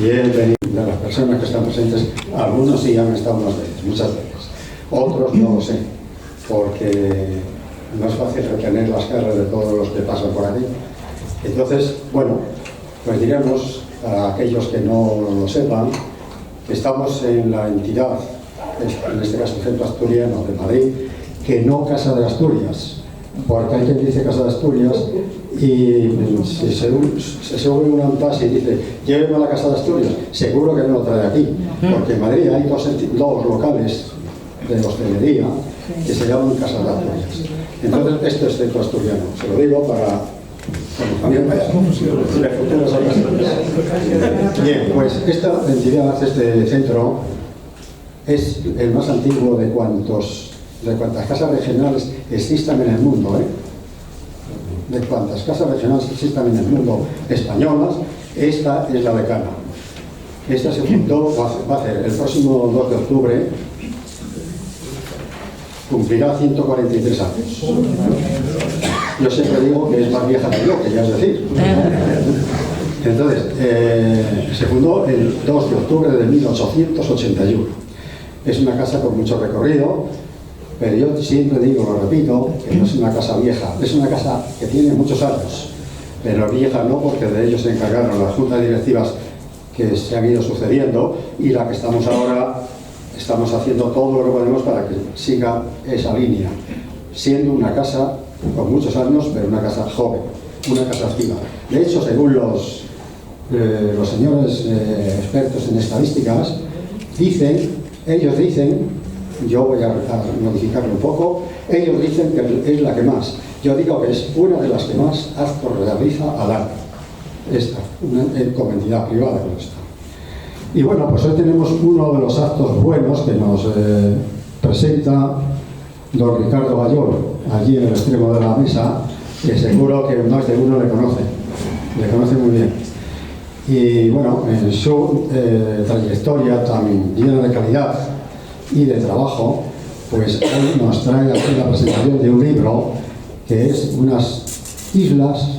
Y he venido de las personas que están presentes, algunos sí han estado unas veces, muchas veces, otros no lo sé, porque no es fácil retener las caras de todos los que pasan por aquí. Entonces, bueno, pues diremos a aquellos que no lo sepan que estamos en la entidad, en este caso el Centro Asturiano de Madrid, que no Casa de Asturias, porque hay quien dice Casa de Asturias y si se sube un taxi y dice lléveme a la Casa de Asturias, seguro que no lo trae aquí, porque en Madrid hay dos locales de hostelería que se llaman Casa de Asturias. Entonces esto es Centro Asturiano, se lo digo para también futuras ocasiones. Bien, pues esta entidad, este centro, es el más antiguo de cuantas casas regionales existan en el mundo, de cuantas casas regionales existan en el mundo españolas, esta es la decana. Esta se fundó, va a ser el próximo 2 de octubre, cumplirá 143 años. Yo siempre digo que es más vieja que yo, que ya es decir. Entonces, se fundó el 2 de octubre de 1881. Es una casa con mucho recorrido, pero yo siempre digo, lo repito, que no es una casa vieja, es una casa que tiene muchos años, pero vieja no, porque de ellos se encargaron las juntas directivas que se han ido sucediendo y la que estamos ahora, estamos haciendo todo lo que podemos para que siga esa línea, siendo una casa con muchos años, pero una casa joven, una casa activa. De hecho, según los señores expertos en estadísticas, ellos dicen, yo voy a modificarlo un poco, ellos dicen que es la que más, yo digo que es una de las que más actos realiza al año, esta, como entidad privada como esta. Y bueno, pues hoy tenemos uno de los actos buenos que nos presenta don Ricardo Bayol, allí en el extremo de la mesa, que seguro que más de uno le conoce muy bien. Y bueno, en su trayectoria tan llena de calidad y de trabajo, pues hoy nos trae aquí la presentación de un libro que es unas islas.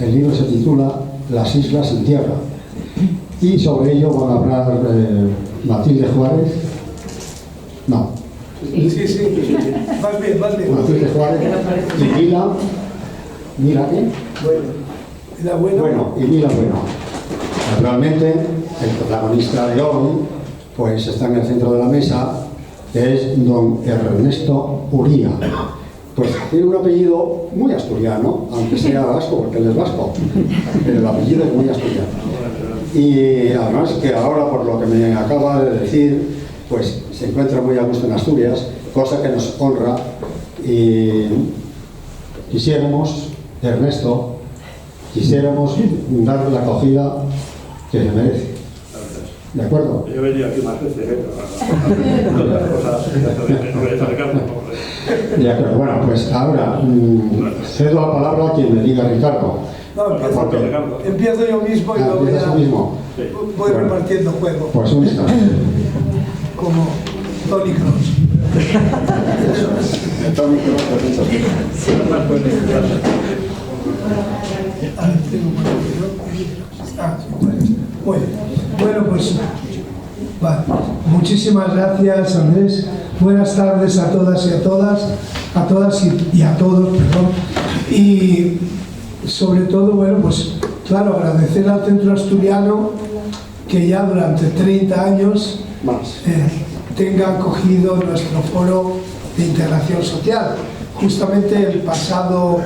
El libro se titula Las Islas en Tierra, y sobre ello van a hablar Matilde Juárez. No. Sí. Más bien. Matilde Juárez y Mila ¿qué? Bueno, y Mila Bueno. Naturalmente, el protagonista de hoy pues está en el centro de la mesa, que es don Ernesto Uría. Pues tiene un apellido muy asturiano, aunque sea vasco, porque él es vasco, pero el apellido es muy asturiano. Y además que ahora, por lo que me acaba de decir, pues se encuentra muy a gusto en Asturias, cosa que nos honra, y Ernesto, quisiéramos darle la acogida que se merece. ¿De acuerdo? Yo he venido aquí más veces, De acuerdo. Bueno, pues ahora cedo la palabra a quien me diga Ricardo. No, empiezo yo mismo y luego voy repartiendo juego. Pues un instante. Como Tony Kroos. Tony Kroos, Bueno, pues vale. Muchísimas gracias, Andrés. Buenas tardes a todas y a todas y a todos, perdón. Y sobre todo, bueno, pues claro, agradecer al Centro Asturiano que ya durante 30 años tenga acogido nuestro foro de integración social. Justamente el pasado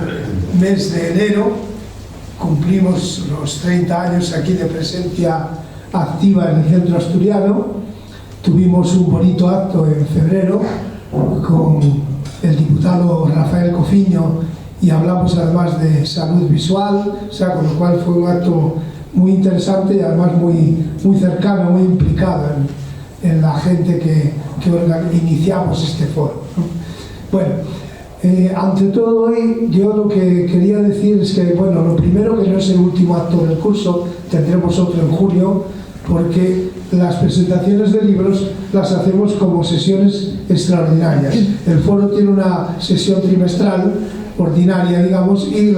mes de enero cumplimos los 30 años aquí de presencia activa en el Centro Asturiano. Tuvimos un bonito acto en febrero con el diputado Rafael Cofiño y hablamos además de salud visual, o sea, con lo cual fue un acto muy interesante y además muy cercano, muy implicado en la gente que iniciamos este foro, ¿no? Bueno, ante todo hoy yo lo que quería decir es que, bueno, lo primero, que no es el último acto del curso, tendremos otro en junio, porque las presentaciones de libros las hacemos como sesiones extraordinarias. El foro tiene una sesión trimestral ordinaria, digamos, y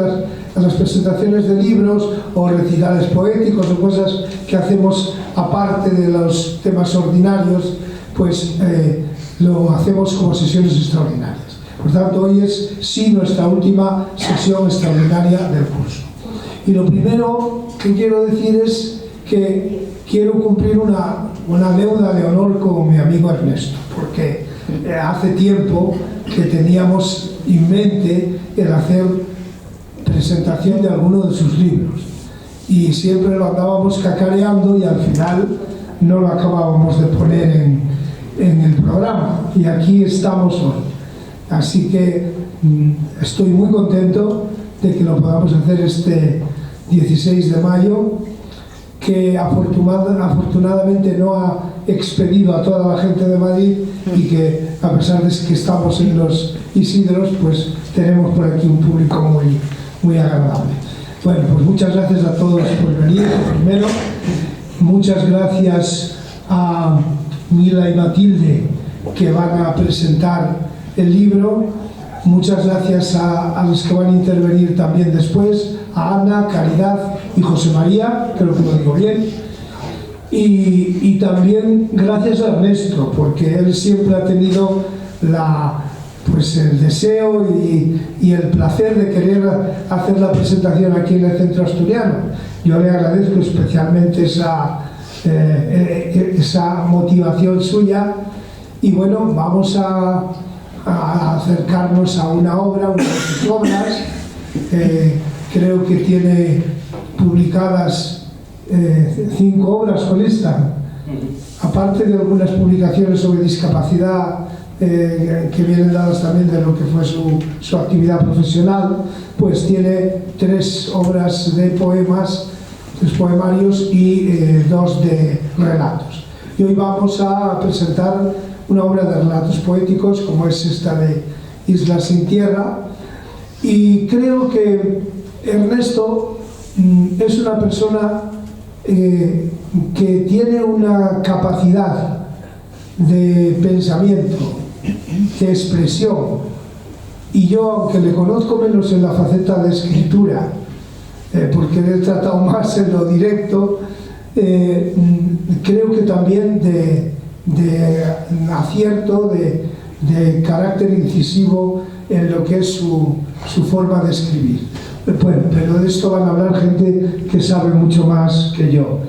las presentaciones de libros o recitales poéticos o cosas que hacemos aparte de los temas ordinarios, pues lo hacemos como sesiones extraordinarias. Por tanto, hoy es sí nuestra última sesión extraordinaria del curso. Y lo primero que quiero decir es que quiero cumplir una deuda de honor con mi amigo Ernesto, porque hace tiempo que teníamos en mente el hacer presentación de alguno de sus libros y siempre lo andábamos cacareando y al final no lo acabábamos de poner en el programa, y aquí estamos hoy. Así que estoy muy contento de que lo podamos hacer este 16 de mayo, que afortunadamente no ha expedido a toda la gente de Madrid, y que a pesar de que estamos en los Isidros, pues tenemos por aquí un público muy agradable. Bueno, pues muchas gracias a todos por venir. Primero, muchas gracias a Mila y Matilde, que van a presentar el libro. Muchas gracias a los que van a intervenir también después, a Ana, Caridad y José María, creo que lo digo bien. Y también gracias a Ernesto, porque él siempre ha tenido el deseo y el placer de querer hacer la presentación aquí en el Centro Asturiano. Yo le agradezco especialmente esa motivación suya. Y bueno, vamos a acercarnos a una obra, una de sus obras. Creo que tiene publicadas 5 obras con esta, aparte de algunas publicaciones sobre discapacidad que vienen dadas también de lo que fue su actividad profesional. Pues tiene 3 obras de poemas, 3 poemarios y 2 de relatos. Y hoy vamos a presentar una obra de relatos poéticos, como es esta de Islas sin Tierra. Y creo que Ernesto es una persona que tiene una capacidad de pensamiento, de expresión, y yo, aunque le conozco menos en la faceta de escritura, porque le he tratado más en lo directo, creo que también de acierto, de carácter incisivo en lo que es su forma de escribir. Bueno, pero de esto van a hablar gente que sabe mucho más que yo.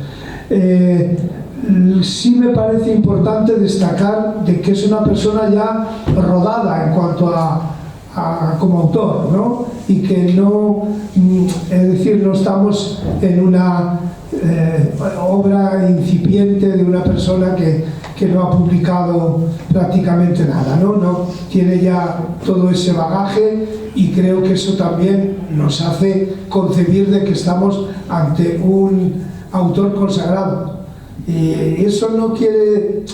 Sí me parece importante destacar de que es una persona ya rodada en cuanto como autor, ¿no? Y que no, es decir, no estamos en una obra incipiente de una persona que no ha publicado prácticamente nada, ¿no? No tiene ya todo ese bagaje, y creo que eso también nos hace concebir de que estamos ante un autor consagrado. Y eso no quiere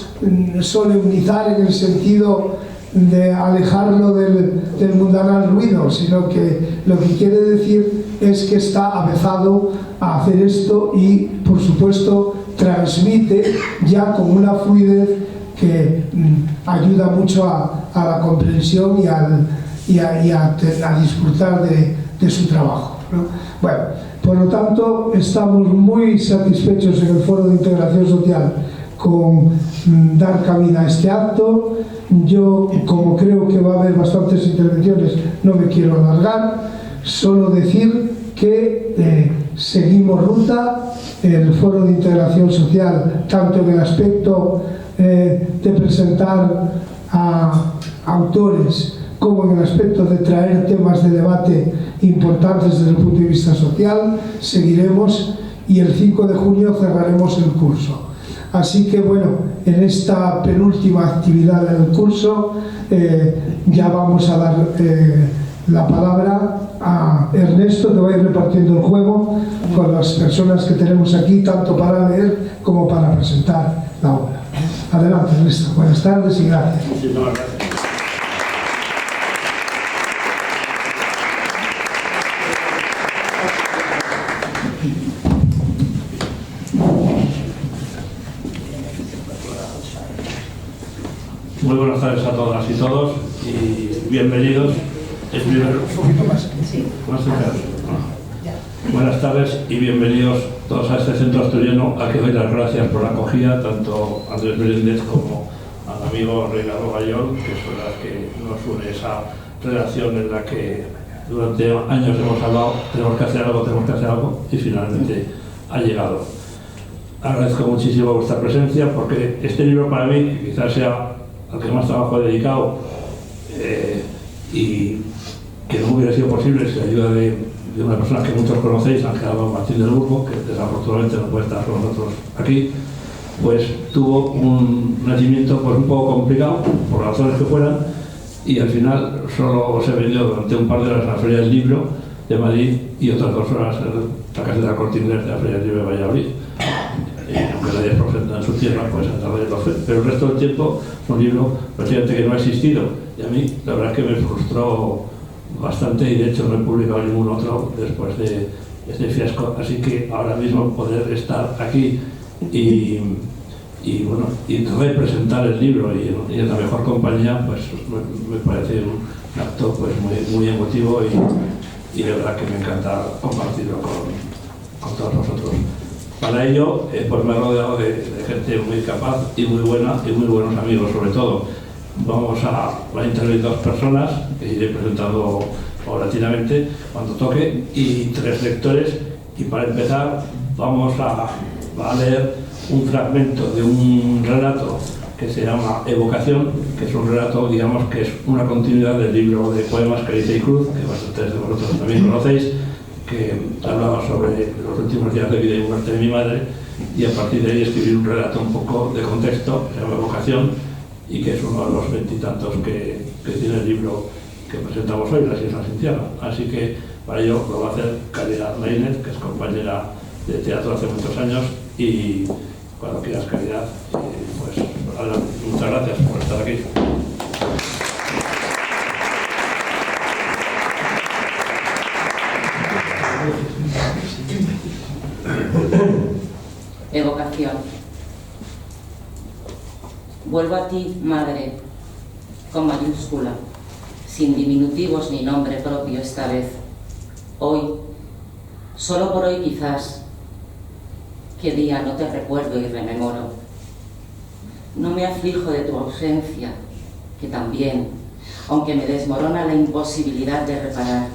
solemnizar en el sentido de alejarlo del mundanal ruido, sino que lo que quiere decir es que está avezado a hacer esto, y por supuesto transmite ya con una fluidez que ayuda mucho a la comprensión y a disfrutar de su trabajo, ¿no? Bueno, por lo tanto, estamos muy satisfechos en el Foro de Integración Social con dar cabida a este acto. Yo, como creo que va a haber bastantes intervenciones, no me quiero alargar, solo decir que seguimos ruta. El Foro de Integración Social, tanto en el aspecto de presentar a autores, como en el aspecto de traer temas de debate importantes desde el punto de vista social, seguiremos, y el 5 de junio cerraremos el curso. Así que bueno, en esta penúltima actividad del curso ya vamos a dar la palabra a Ernesto, que va a ir repartiendo el juego con las personas que tenemos aquí, tanto para leer como para presentar la obra. Adelante, Ernesto. Buenas tardes y gracias. Muchísimas gracias. Muy buenas tardes a todas y todos y bienvenidos. Es primero. Un poquito más. Sí. Más cerca. Buenas tardes y bienvenidos todos a este centro asturiano, a que doy las gracias por la acogida, tanto a Andrés Meléndez como al amigo Reinaldo Gayol, que son las que nos une esa relación en la que durante años hemos hablado, tenemos que hacer algo, y finalmente ha llegado. Agradezco muchísimo vuestra presencia, porque este libro para mí quizás sea al que más trabajo he dedicado, y que no hubiera sido posible sin la ayuda de una persona que muchos conocéis, Ángela Martín del Burgo, que desafortunadamente no puede estar con nosotros aquí. Pues tuvo un nacimiento pues un poco complicado, por razones que fueran, y al final solo se vendió durante un par de horas en la Feria del Libro de Madrid y otras 2 horas en la Casa de la Corte Inglés de la Feria del Libro de Valladolid. Aunque nadie es profeta en su tierra, pues pero el resto del tiempo es un libro prácticamente que no ha existido, y a mí la verdad es que me frustró bastante, y de hecho no he publicado ningún otro después de este fiasco, así que ahora mismo poder estar aquí y bueno, y representar el libro y en la mejor compañía, pues me parece un acto pues muy emotivo, y de verdad que me encanta compartirlo con todos vosotros. Para ello, pues me he rodeado de gente muy capaz y muy buena, y muy buenos amigos sobre todo. Van a intervenir 2 personas que iré presentando paulatinamente cuando toque, y 3 lectores, y para empezar vamos a leer un fragmento de un relato que se llama Evocación, que es un relato, digamos, que es una continuidad del libro de poemas Caricia y Cruz, que bastantes de vosotros también conocéis, que hablaba sobre los últimos días de vida y muerte de mi madre, y a partir de ahí escribir un relato un poco de contexto, que se llama Evocación, y que es uno de los 20 y tantos que tiene el libro que presentamos hoy, Las Islas sin Tierra. Así que para ello lo va a hacer Caridad Lainez, que es compañera de teatro hace muchos años, y cuando quieras, Caridad, pues adelante. Muchas gracias por estar aquí. Evocación. Vuelvo a ti, madre, con mayúscula, sin diminutivos ni nombre propio esta vez. Hoy, solo por hoy quizás, qué día no te recuerdo y rememoro. No me aflijo de tu ausencia, que también, aunque me desmorona la imposibilidad de reparar,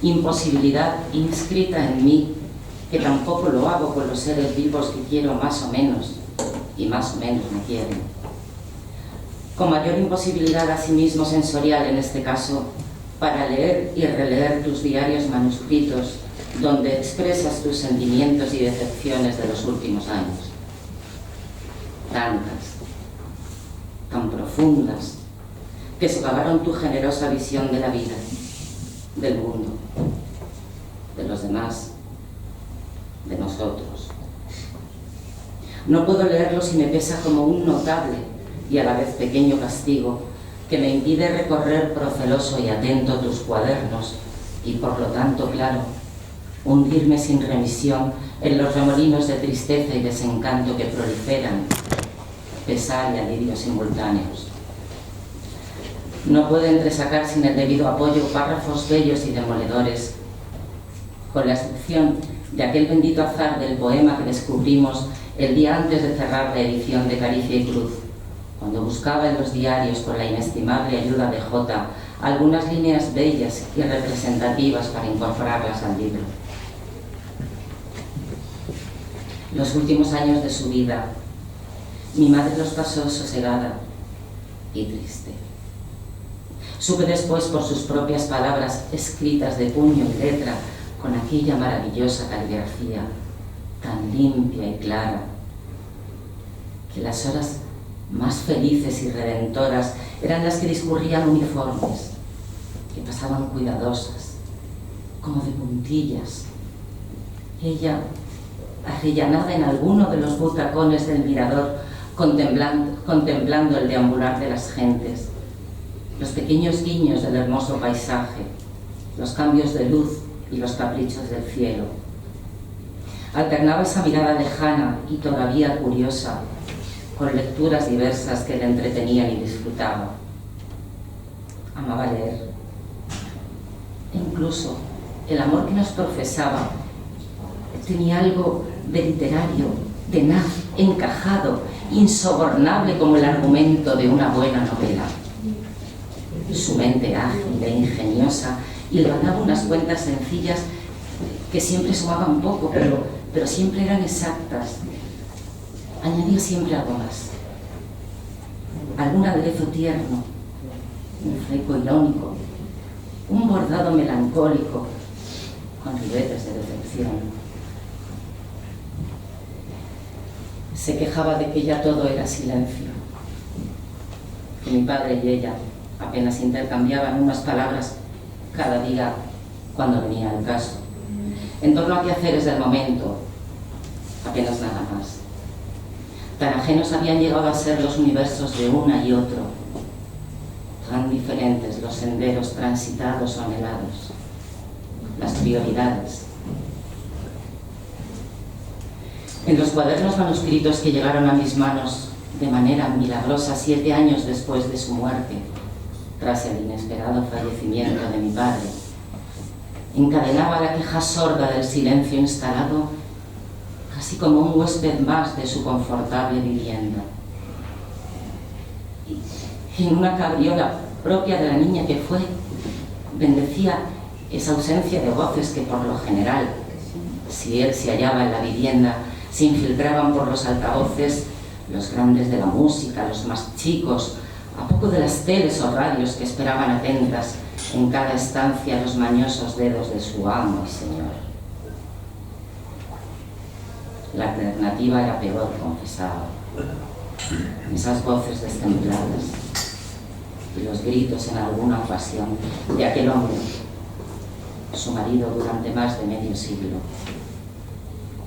imposibilidad inscrita en mí, que tampoco lo hago con los seres vivos que quiero más o menos, y más o menos me quieren. Con mayor imposibilidad asimismo sensorial en este caso, para leer y releer tus diarios manuscritos, donde expresas tus sentimientos y decepciones de los últimos años. Tantas, tan profundas, que socavaron tu generosa visión de la vida, del mundo, de los demás, de nosotros. No puedo leerlos y me pesa como un notable y a la vez pequeño castigo que me impide recorrer proceloso y atento tus cuadernos y, por lo tanto, claro, hundirme sin remisión en los remolinos de tristeza y desencanto que proliferan, pesar y alivio simultáneos. No puedo entresacar sin el debido apoyo párrafos bellos y demoledores, con la excepción de aquel bendito azar del poema que descubrimos el día antes de cerrar la edición de Caricia y Cruz, cuando buscaba en los diarios, con la inestimable ayuda de J, algunas líneas bellas y representativas para incorporarlas al libro. Los últimos años de su vida, mi madre los pasó sosegada y triste. Supe después por sus propias palabras, escritas de puño y letra, con aquella maravillosa caligrafía, tan limpia y clara, que las horas más felices y redentoras eran las que discurrían uniformes, que pasaban cuidadosas, como de puntillas. Ella, arrillanada en alguno de los butacones del mirador, contemplando el deambular de las gentes, los pequeños guiños del hermoso paisaje, los cambios de luz y los caprichos del cielo. Alternaba esa mirada lejana y todavía curiosa con lecturas diversas que le entretenían y disfrutaba. Amaba leer. E incluso el amor que nos profesaba tenía algo de literario, tenaz, encajado, insobornable como el argumento de una buena novela. Su mente ágil e ingeniosa hilvanaba unas cuentas sencillas que siempre sumaban poco, pero siempre eran exactas. Añadía siempre algo más. Algún aderezo tierno, un fleco irónico, un bordado melancólico con ribetes de decepción. Se quejaba de que ya todo era silencio, que mi padre y ella apenas intercambiaban unas palabras cada día cuando venía el caso. En torno a quehaceres del momento, apenas nada más. Tan ajenos habían llegado a ser los universos de una y otro, tan diferentes los senderos transitados o anhelados, las prioridades. En los cuadernos manuscritos que llegaron a mis manos de manera milagrosa 7 años después de su muerte, tras el inesperado fallecimiento de mi padre, encadenaba la queja sorda del silencio instalado, casi como un huésped más de su confortable vivienda. Y en una cabriola propia de la niña que fue, bendecía esa ausencia de voces que por lo general, si él se hallaba en la vivienda, se infiltraban por los altavoces, los grandes de la música, los más chicos, a poco de las teles o radios que esperaban atentas en cada estancia los mañosos dedos de su amo y señor. La alternativa era peor, confesaba. Esas voces destempladas y los gritos en alguna ocasión de aquel hombre, su marido durante más de medio siglo,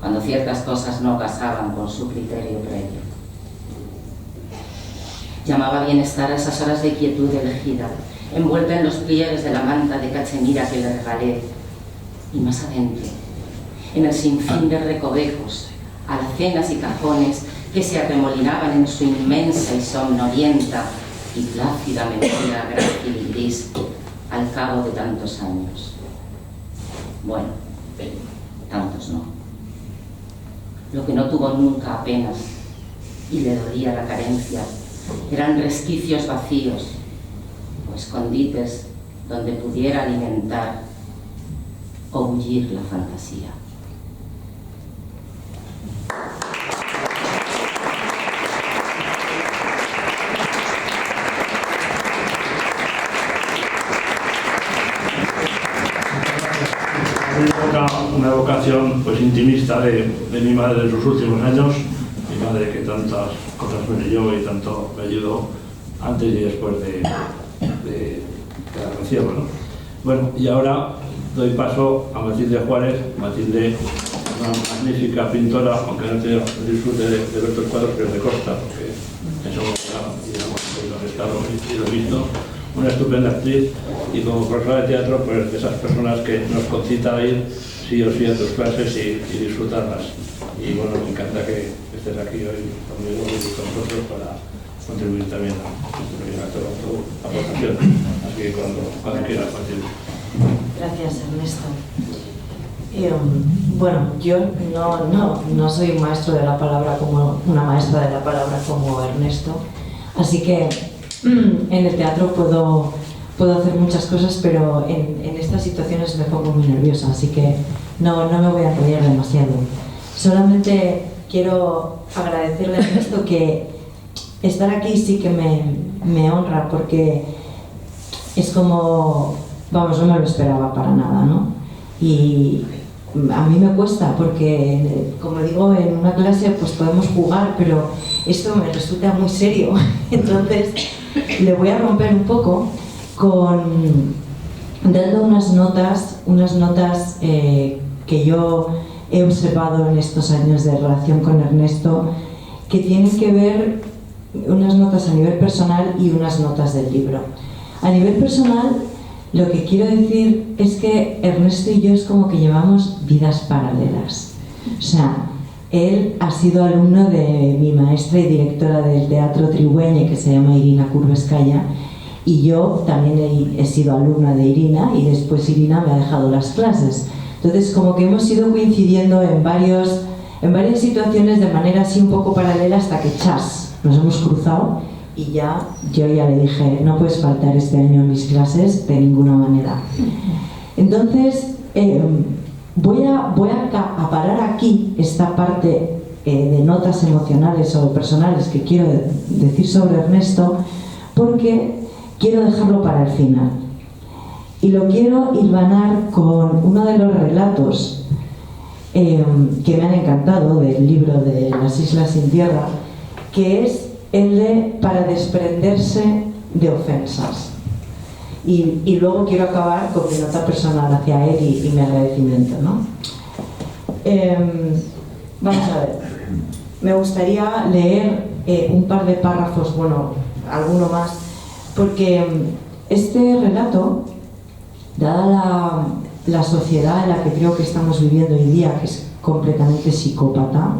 cuando ciertas cosas no casaban con su criterio previo. Llamaba bienestar a esas horas de quietud elegida, envuelta en los pliegues de la manta de cachemira que le regalé, y más adentro, en el sinfín de recovecos, alacenas y cajones que se arremolinaban en su inmensa y somnolienta y plácida memoria grácil y gris al cabo de tantos años. Bueno, tantos no. Lo que no tuvo nunca apenas, y le dolía la carencia, eran resquicios vacíos o escondites donde pudiera alimentar o bullir la fantasía. Una vocación pues intimista de mi madre en sus últimos años, mi madre que tantas cosas me leyó y tanto me ayudó antes y después de la encierro, ¿no? Bueno, y ahora doy paso a Matilde Juárez. Matilde, una magnífica pintora, aunque no tengo el disfrute de ver estos cuadros, pero de costa, porque eso lo he estado y lo he visto. Una estupenda actriz y como profesora de teatro, pues de esas personas que nos concita a ir sí o sí a tus clases y disfrutarlas. Y bueno, me encanta que estés aquí hoy conmigo y con nosotros para contribuir también a tu aportación. Así que cuando quieras, Matilde. Gracias, Ernesto. Bueno, yo no soy un maestro de la palabra como una maestra de la palabra como Ernesto, así que en el teatro puedo hacer muchas cosas, pero en estas situaciones me pongo muy nerviosa, así que no me voy a enrollar demasiado. Solamente quiero agradecerle a Ernesto que estar aquí sí que me honra, porque es como, vamos, no me lo esperaba para nada, ¿no? Y a mí me cuesta, porque, como digo, en una clase pues podemos jugar, pero esto me resulta muy serio. Entonces, le voy a romper un poco dando unas notas que yo he observado en estos años de relación con Ernesto, que tienen que ver unas notas a nivel personal y unas notas del libro. A nivel personal, lo que quiero decir es que Ernesto y yo es como que llevamos vidas paralelas. O sea, él ha sido alumno de mi maestra y directora del Teatro Trigüeñe, que se llama Irina Curveskaya, y yo también he sido alumna de Irina, y después Irina me ha dejado las clases. Entonces, como que hemos ido coincidiendo en varias situaciones de manera así un poco paralela hasta que chas, nos hemos cruzado y yo ya le dije, no puedes faltar este año en mis clases de ninguna manera. Entonces, voy a parar aquí esta parte de notas emocionales o personales que quiero decir sobre Ernesto, porque quiero dejarlo para el final. Y lo quiero hilvanar con uno de los relatos que me han encantado del libro de Las Islas sin Tierra, que es el de Para desprenderse de ofensas. Y luego quiero acabar con mi nota personal hacia él y mi agradecimiento, ¿no? Vamos a ver. Me gustaría leer un par de párrafos, bueno, alguno más, porque este relato, dada la sociedad en la que creo que estamos viviendo hoy día, que es completamente psicópata,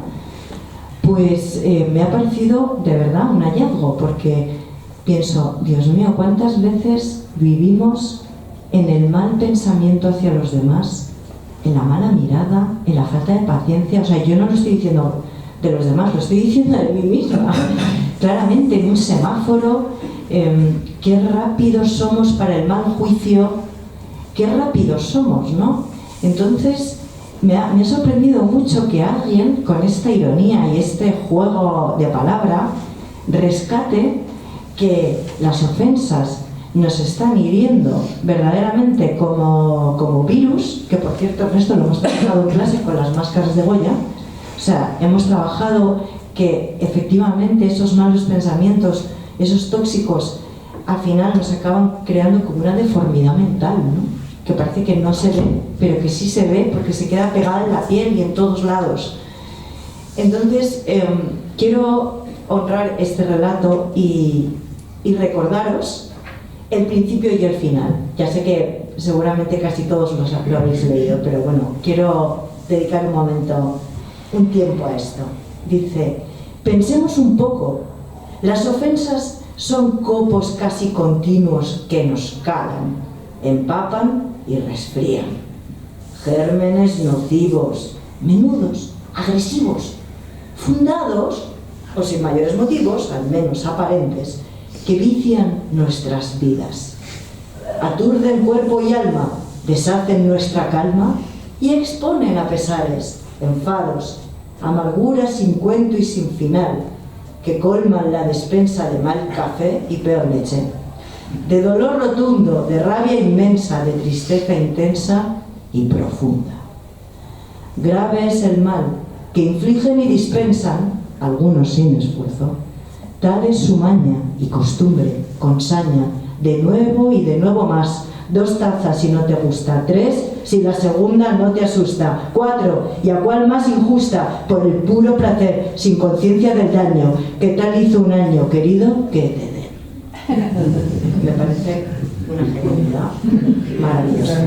pues me ha parecido de verdad un hallazgo, porque pienso, Dios mío, ¿cuántas veces vivimos en el mal pensamiento hacia los demás, en la mala mirada, en la falta de paciencia? O sea, yo no lo estoy diciendo de los demás, lo estoy diciendo de mí misma. Claramente, en un semáforo, qué rápidos somos para el mal juicio, qué rápidos somos, ¿no? Entonces, me ha sorprendido mucho que alguien, con esta ironía y este juego de palabra, rescate que las ofensas nos están hiriendo verdaderamente como virus, que por cierto, Ernesto, lo hemos trabajado en clase con las máscaras de Goya. O sea, hemos trabajado que efectivamente esos malos pensamientos, esos tóxicos, al final nos acaban creando como una deformidad mental, ¿no? Que parece que no se ve, pero que sí se ve porque se queda pegada en la piel y en todos lados. Entonces, quiero honrar este relato y recordaros el principio y el final. Ya sé que seguramente casi todos lo habéis leído, pero bueno, quiero dedicar un tiempo a esto. Dice, pensemos un poco, las ofensas son copos casi continuos que nos calan, empapan y resfrían. Gérmenes nocivos, menudos, agresivos, fundados, o sin mayores motivos, al menos aparentes, que vician nuestras vidas. Aturden cuerpo y alma, deshacen nuestra calma y exponen a pesares, enfados, amarguras sin cuento y sin final, que colman la despensa de mal café y peor leche, de dolor rotundo, de rabia inmensa, de tristeza intensa y profunda. Grave es el mal que infligen y dispensan, algunos sin esfuerzo. Tal es su maña y costumbre, con saña, de nuevo y de nuevo más. 2 tazas si no te gusta, 3 si la segunda no te asusta, 4 y a cual más injusta, por el puro placer, sin conciencia del daño, que tal hizo un año querido que te den. Me parece una genialidad maravillosa.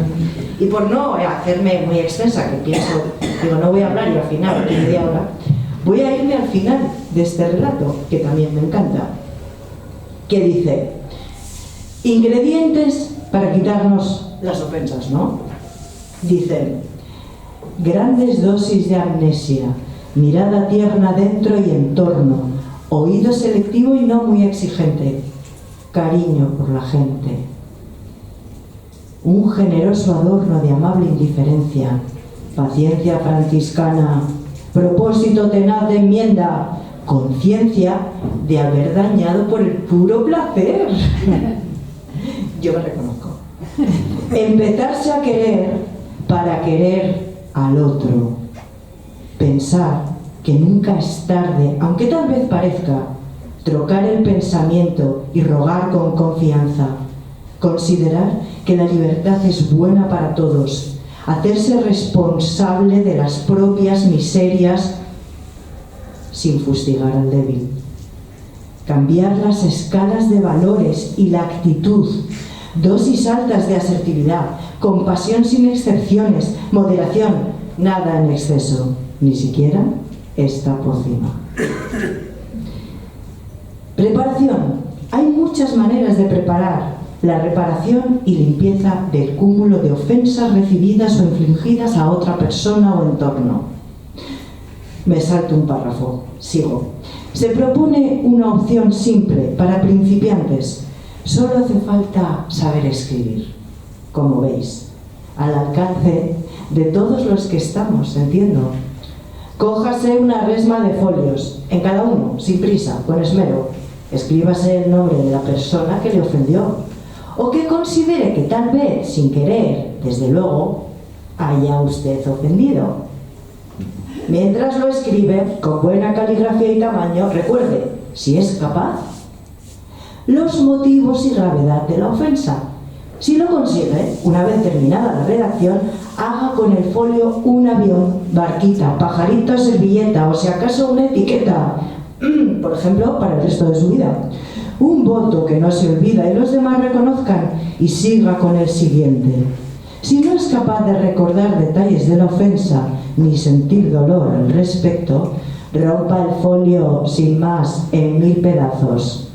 Y por no hacerme muy extensa, que pienso, digo, no voy a hablar y al final, aquí media hora, voy a irme al final de este relato, que también me encanta, que dice, ingredientes para quitarnos las ofensas, ¿no? Dice, grandes dosis de amnesia, mirada tierna dentro y en torno, oído selectivo y no muy exigente, cariño por la gente, un generoso adorno de amable indiferencia, paciencia franciscana, propósito tenaz de enmienda, conciencia de haber dañado por el puro placer. Yo me reconozco. Empezarse a querer para querer al otro. Pensar que nunca es tarde, aunque tal vez parezca, trocar el pensamiento y rogar con confianza. Considerar que la libertad es buena para todos. Hacerse responsable de las propias miserias sin fustigar al débil. Cambiar las escalas de valores y la actitud. Dosis altas de asertividad, compasión sin excepciones, moderación, nada en exceso, ni siquiera esta pócima. Preparación. Hay muchas maneras de preparar la reparación y limpieza del cúmulo de ofensas recibidas o infligidas a otra persona o entorno. Me salto un párrafo, sigo. Se propone una opción simple para principiantes. Solo hace falta saber escribir, como veis, al alcance de todos los que estamos, entiendo. Cójase una resma de folios, en cada uno, sin prisa, con esmero. Escríbase el nombre de la persona que le ofendió, o que considere que tal vez, sin querer, desde luego, haya usted ofendido. Mientras lo escribe, con buena caligrafía y tamaño, recuerde, si es capaz, los motivos y gravedad de la ofensa. Si lo consigue, una vez terminada la redacción, haga con el folio un avión, barquita, pajarito, servilleta o si acaso una etiqueta, por ejemplo, para el resto de su vida. Un voto que no se olvida y los demás reconozcan, y siga con el siguiente. Si no es capaz de recordar detalles de la ofensa ni sentir dolor al respecto, rompa el folio sin más en 1000 pedazos.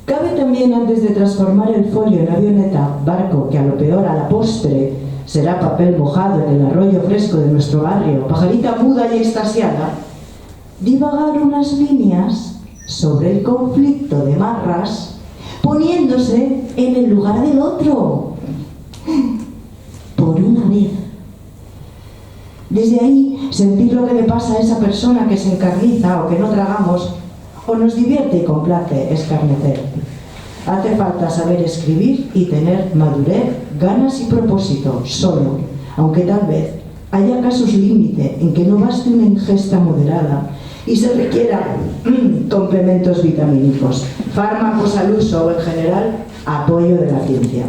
Cabe también, antes de transformar el folio en avioneta, barco que a lo peor a la postre será papel mojado en el arroyo fresco de nuestro barrio, pajarita muda y extasiada, divagar unas líneas sobre el conflicto de marras, poniéndose en el lugar del otro, por una vez. Desde ahí, sentir lo que le pasa a esa persona que se encarniza o que no tragamos, o nos divierte y complace escarnecer. Hace falta saber escribir y tener madurez, ganas y propósito, solo, aunque tal vez haya casos límite en que no baste una ingesta moderada y se requieran complementos vitamínicos, fármacos al uso o en general apoyo de la ciencia.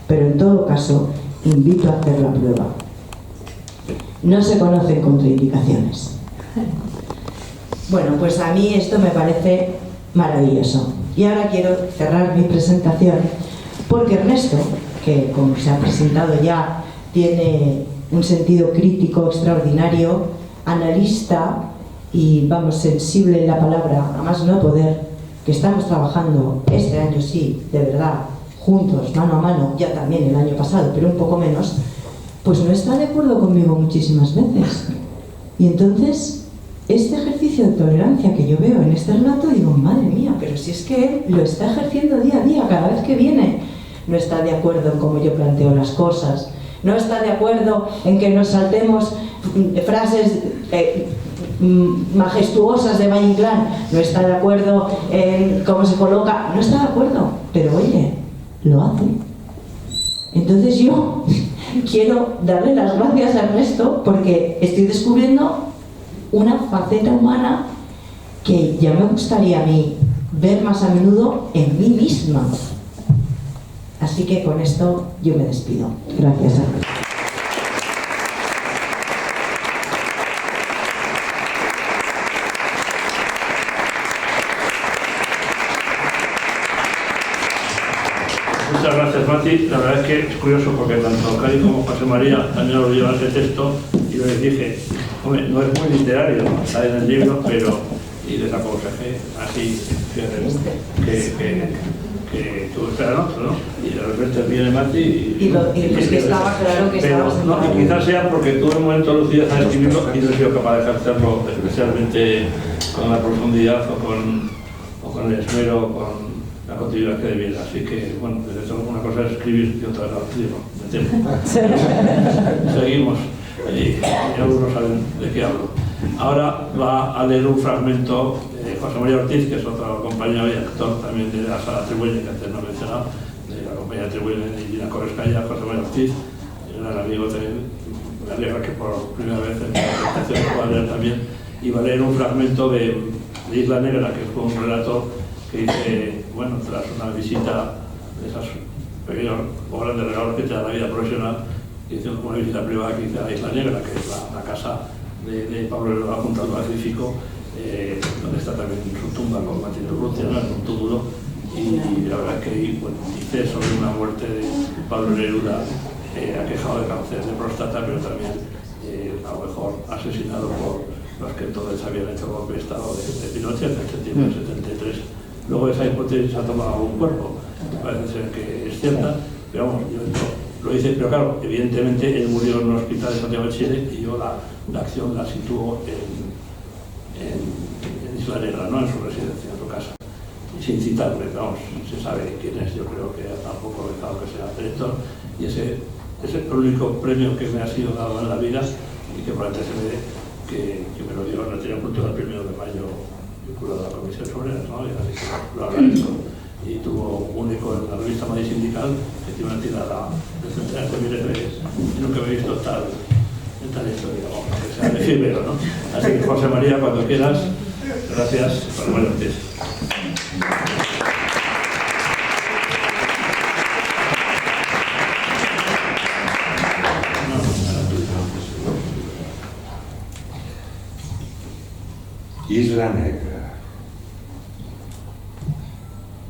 Pero en todo caso, invito a hacer la prueba. No se conocen contraindicaciones. Bueno, pues a mí esto me parece maravilloso. Y ahora quiero cerrar mi presentación porque Ernesto, que como se ha presentado ya, tiene un sentido crítico extraordinario, analista y, vamos, sensible en la palabra, a más no poder, que estamos trabajando este año sí, de verdad, juntos, mano a mano, ya también el año pasado, pero un poco menos, pues no está de acuerdo conmigo muchísimas veces. Y entonces, este ejercicio de tolerancia que yo veo en este relato, digo, madre mía, pero si es que él lo está ejerciendo día a día, cada vez que viene. No está de acuerdo en cómo yo planteo las cosas, no está de acuerdo en que nos saltemos frases majestuosas de Valle Inclán, no está de acuerdo en cómo se coloca, no está de acuerdo, pero oye, lo hace. Entonces yo quiero darle las gracias a Ernesto porque estoy descubriendo una faceta humana que ya me gustaría a mí ver más a menudo en mí misma. Así que con esto yo me despido. Gracias. Muchas gracias, Mati. La verdad es que es curioso porque tanto Cari como José María también lo llevan ese texto y yo les dije, hombre, no es muy literario, ¿no? Está en el libro, pero, y les aconsejé así, que tú esperas otro, ¿no? Y de repente viene Mati y pues que estaba claro que pero, estaba no, y quizás sea porque tuve un momento de lucidez a escribirlo y no he sido capaz de ejercerlo especialmente con la profundidad o con el esmero, con la continuidad que debiera. Así que, bueno, desde todo una cosa es escribir y otra es digo, me temo. Seguimos. Y algunos saben de qué hablo. Ahora va a leer un fragmento José María Ortiz, que es otro compañero y actor también de la Sala Tribuña, que antes no he mencionado, de la compañía Tribuña de Gina Correscaya, José María Ortiz, un gran amigo también. Me alegra que por primera vez en la presentación lo va a leer también. Y va a leer un fragmento de Isla Negra, que fue un relato que hice, bueno, tras una visita de esas pequeños o grandes regalos que te da la vida profesional. Hice una visita privada que hice a la Isla Negra, que es la casa de Pablo Neruda junto al Pacífico, donde está también su tumba con Matilde Urrutia, ¿no? En un túmulo. Y la verdad es que bueno, hice sobre una muerte de Pablo Neruda aquejado de cáncer de próstata, pero también a lo mejor asesinado por los que entonces habían hecho el golpe de Estado de Pinochet en septiembre del 73. Luego esa hipótesis ha tomado un cuerpo parece ser que es cierta, pero vamos, yo lo hice, pero claro, evidentemente él murió en un hospital de Santiago de Chile y yo la acción la sitúo en Isla Negra, ¿no? En su residencia, en su casa. Y sin citarle, vamos, se sabe quién es, yo creo que tampoco he dejado que sea director, y ese es el único premio que me ha sido dado en la vida y que probablemente se me dé, que me lo dio en la Tierra Cultural el 1 de mayo, vinculado a la Comisión sobre Obreras, ¿no? Y así que lo agradezco. Y tuvo un eco en la revista Madrid Sindical, que tiene una tirada de centenares de miles de veces, y nunca había visto tal historia, que sea efímero, ¿no? Así que José María, cuando quieras, gracias por el Ortiz. Isla Negra.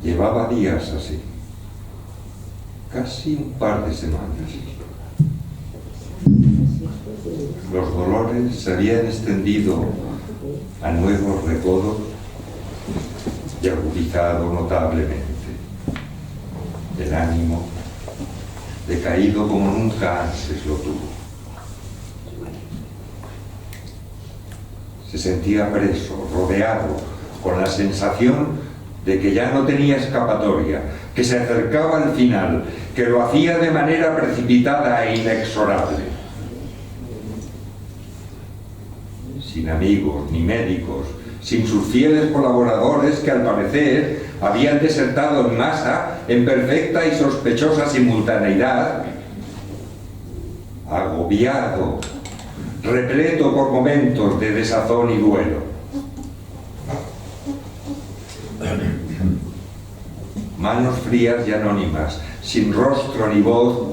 Llevaba días así, casi un par de semanas. Los dolores se habían extendido a nuevos recodos y agudizado notablemente. El ánimo, decaído como nunca antes lo tuvo. Se sentía preso, rodeado, con la sensación de que ya no tenía escapatoria, que se acercaba al final, que lo hacía de manera precipitada e inexorable. Sin amigos ni médicos, sin sus fieles colaboradores que al parecer habían desertado en masa, en perfecta y sospechosa simultaneidad, agobiado, repleto por momentos de desazón y duelo. Manos frías y anónimas, sin rostro ni voz,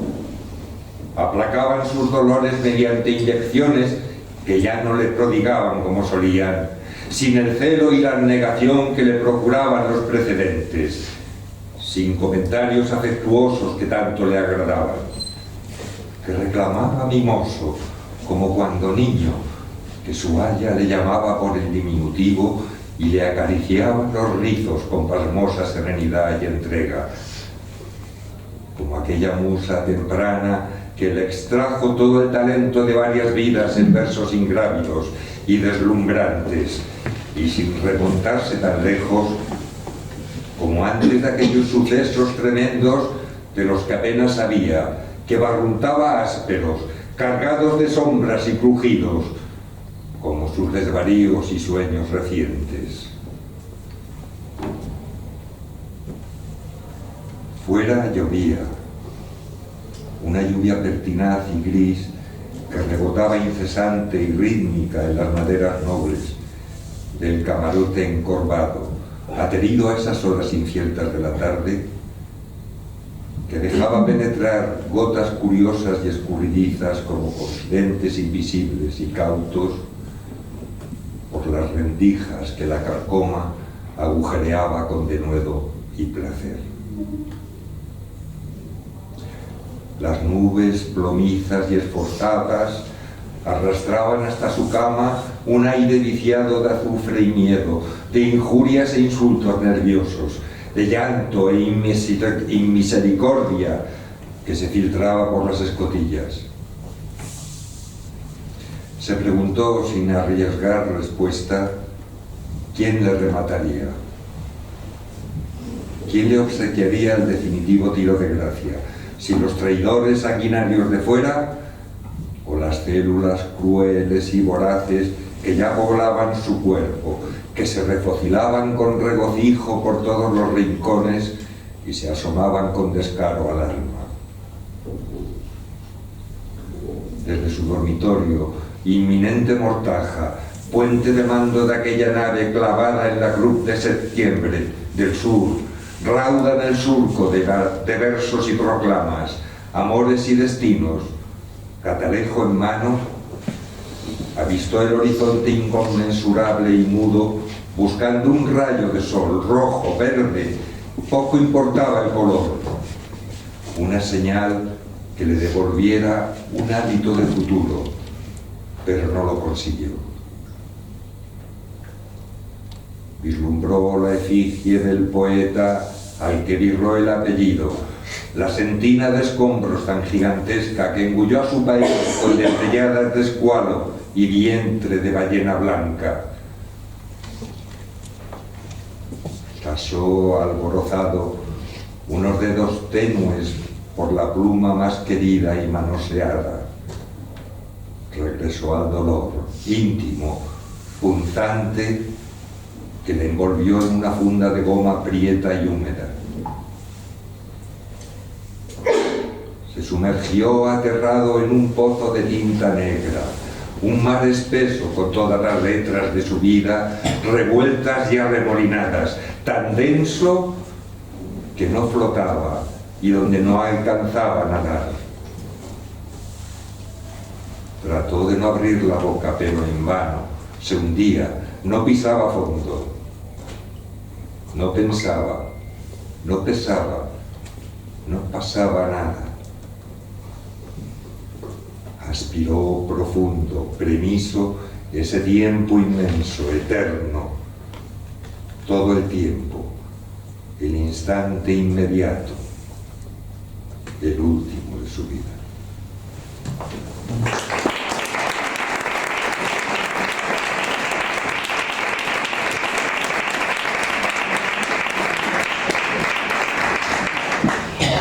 aplacaban sus dolores mediante inyecciones que ya no le prodigaban como solían, sin el celo y la abnegación que le procuraban los precedentes, sin comentarios afectuosos que tanto le agradaban, que reclamaba mimoso, como cuando niño, que su aya le llamaba por el diminutivo y le acariciaba los rizos con pasmosa serenidad y entrega, como aquella musa temprana que le extrajo todo el talento de varias vidas en versos ingrávidos y deslumbrantes, y sin remontarse tan lejos, como antes de aquellos sucesos tremendos de los que apenas sabía, que barruntaba ásperos, cargados de sombras y crujidos, como sus desvaríos y sueños recientes. Fuera llovía, una lluvia pertinaz y gris que rebotaba incesante y rítmica en las maderas nobles del camarote encorvado, aterido a esas horas inciertas de la tarde, que dejaba penetrar gotas curiosas y escurridizas como confidentes invisibles y cautos por las rendijas que la carcoma agujereaba con denuedo y placer. Las nubes plomizas y esforzadas arrastraban hasta su cama un aire viciado de azufre y miedo, de injurias e insultos nerviosos, de llanto e inmisericordia que se filtraba por las escotillas. Se preguntó, sin arriesgar respuesta, quién le remataría, quién le obsequiaría el definitivo tiro de gracia, si los traidores sanguinarios de fuera o las células crueles y voraces que ya poblaban su cuerpo, que se refocilaban con regocijo por todos los rincones y se asomaban con descaro al alma. Desde su dormitorio, inminente mortaja, puente de mando de aquella nave clavada en la cruz de septiembre del sur, rauda en el surco de versos y proclamas, amores y destinos, catalejo en mano, avistó el horizonte inconmensurable y mudo, buscando un rayo de sol, rojo, verde, poco importaba el color, una señal que le devolviera un hálito de futuro, pero no lo consiguió. Vislumbró la efigie del poeta al que birló el apellido, la sentina de escombros tan gigantesca que engulló a su país con dentelladas de escualo y vientre de ballena blanca. Pasó alborozado unos dedos tenues por la pluma más querida y manoseada. Regresó al dolor íntimo, punzante, que le envolvió en una funda de goma prieta y húmeda. Se sumergió aterrado en un pozo de tinta negra, un mar espeso con todas las letras de su vida revueltas y arremolinadas, tan denso que no flotaba y donde no alcanzaba a nadar. Trató de no abrir la boca, pero en vano. Se hundía, no pisaba fondo. No pensaba, no pesaba, no pasaba nada. Aspiró profundo, premiso, ese tiempo inmenso, eterno, todo el tiempo, el instante inmediato, el último de su vida.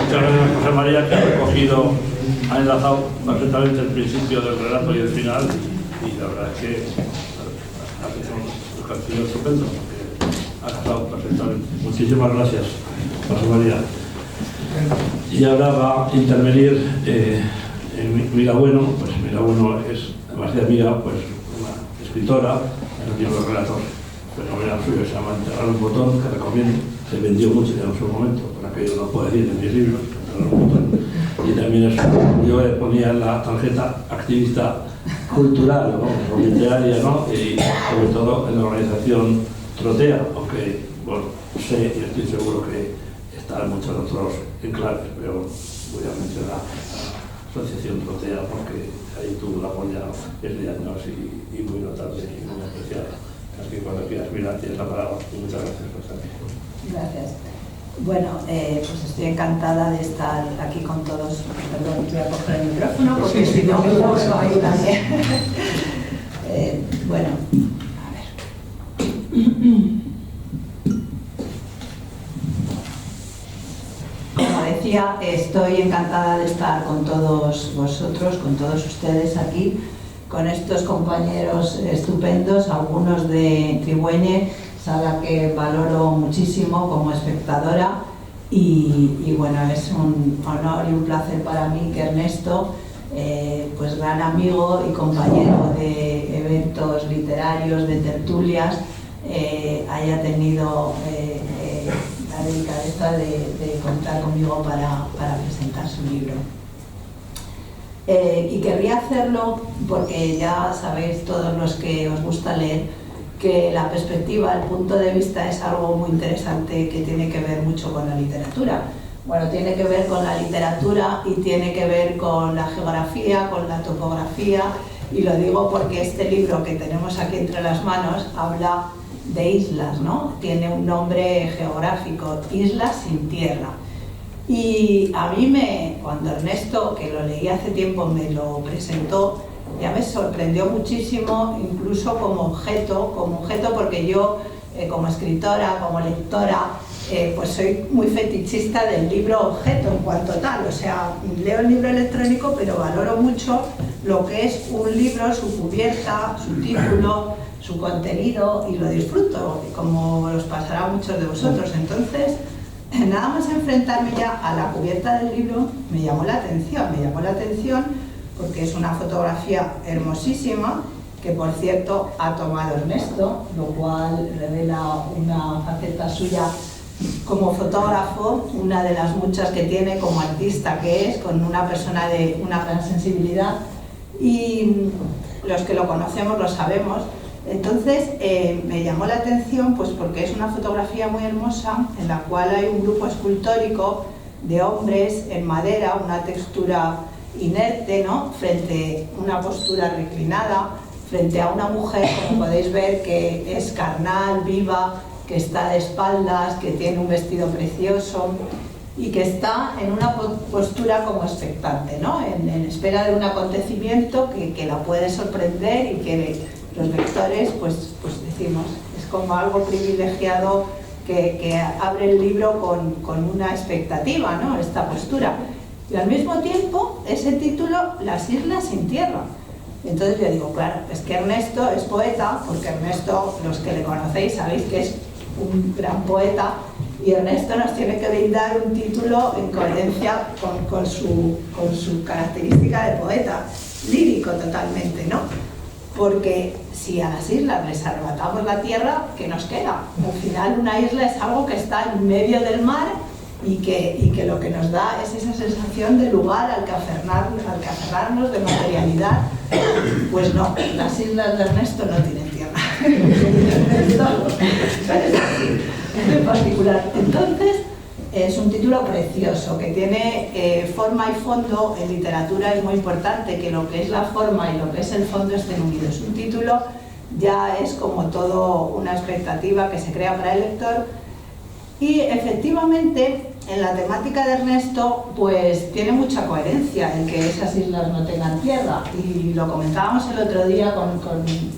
Muchas gracias, José María, que ha recogido, ha enlazado perfectamente el principio del relato y el final, y la verdad es que ha hecho un ejercicio estupendo, porque ha enlazado perfectamente. Muchísimas gracias, José María. Y ahora va a intervenir Mira Bueno. Pues Mira Bueno es, además de amiga, pues una escritora, en el libro de relatos fenomenal suyo, se llama Enterrar un botón, que recomiendo. Se vendió mucho ya en su momento, por aquello no puedo decir en mis libros, y también es, yo le ponía en la tarjeta activista cultural, ¿no? O literaria, ¿no? Y sobre todo en la organización Trotea, aunque bueno, sé y estoy seguro que está en muchos otros enclaves, pero voy a mencionar a la Asociación Trotea porque ahí tuvo la apoyo desde años y muy notable y muy especial. Así que cuando quieras, mira, tienes la palabra. Y muchas gracias por estar aquí. Gracias. Bueno, pues estoy encantada de estar aquí con todos. Perdón, voy a coger el micrófono porque si no, me lo ahí también. Bueno, a ver. Como decía, estoy encantada de estar con todos vosotros, con todos ustedes aquí, con estos compañeros estupendos, algunos de Trigüeñe, sala que valoro muchísimo como espectadora y bueno, es un honor y un placer para mí que Ernesto, pues gran amigo y compañero de eventos literarios, de tertulias, haya tenido la delicadeza de contar conmigo para presentar su libro. Y querría hacerlo porque ya sabéis todos los que os gusta leer que la perspectiva, el punto de vista es algo muy interesante que tiene que ver mucho con la literatura. Bueno, tiene que ver con la literatura y tiene que ver con la geografía, con la topografía, y lo digo porque este libro que tenemos aquí entre las manos habla de islas, ¿no? Tiene un nombre geográfico, Islas sin Tierra. Y a mí cuando Ernesto, que lo leí hace tiempo, me lo presentó, ya me sorprendió muchísimo, incluso como objeto porque yo, como escritora, como lectora, pues soy muy fetichista del libro objeto en cuanto tal. O sea, leo el libro electrónico, pero valoro mucho lo que es un libro, su cubierta, su título, su contenido, y lo disfruto, como os pasará a muchos de vosotros. Entonces, nada más enfrentarme ya a la cubierta del libro, me llamó la atención porque es una fotografía hermosísima, que por cierto ha tomado Ernesto, lo cual revela una faceta suya como fotógrafo, una de las muchas que tiene como artista que es, con una persona de una gran sensibilidad, y los que lo conocemos lo sabemos. Entonces me llamó la atención pues porque es una fotografía muy hermosa en la cual hay un grupo escultórico de hombres en madera, una textura inerte, ¿no? Frente a una postura reclinada, frente a una mujer, como podéis ver, que es carnal, viva, que está de espaldas, que tiene un vestido precioso y que está en una postura como expectante, ¿no? En espera de un acontecimiento que la puede sorprender y que los lectores pues decimos, es como algo privilegiado que abre el libro con una expectativa, ¿no? Esta postura. Y al mismo tiempo, ese título, Las islas sin tierra. Entonces yo digo, claro, es que Ernesto es poeta, porque Ernesto, los que le conocéis, sabéis que es un gran poeta, y Ernesto nos tiene que brindar un título en coherencia con su característica de poeta, lírico totalmente, ¿no? Porque si a las islas les arrebatamos la tierra, ¿qué nos queda? Al final una isla es algo que está en medio del mar y que lo que nos da es esa sensación de lugar al que aferrarnos, de materialidad. Pues no, las islas de Ernesto no tienen tierra. En particular. Entonces, es un título precioso, que tiene forma y fondo. En literatura es muy importante que lo que es la forma y lo que es el fondo estén unidos. Un título ya es como todo una expectativa que se crea para el lector, y efectivamente en la temática de Ernesto pues tiene mucha coherencia el que esas islas no tengan tierra, y lo comentábamos el otro día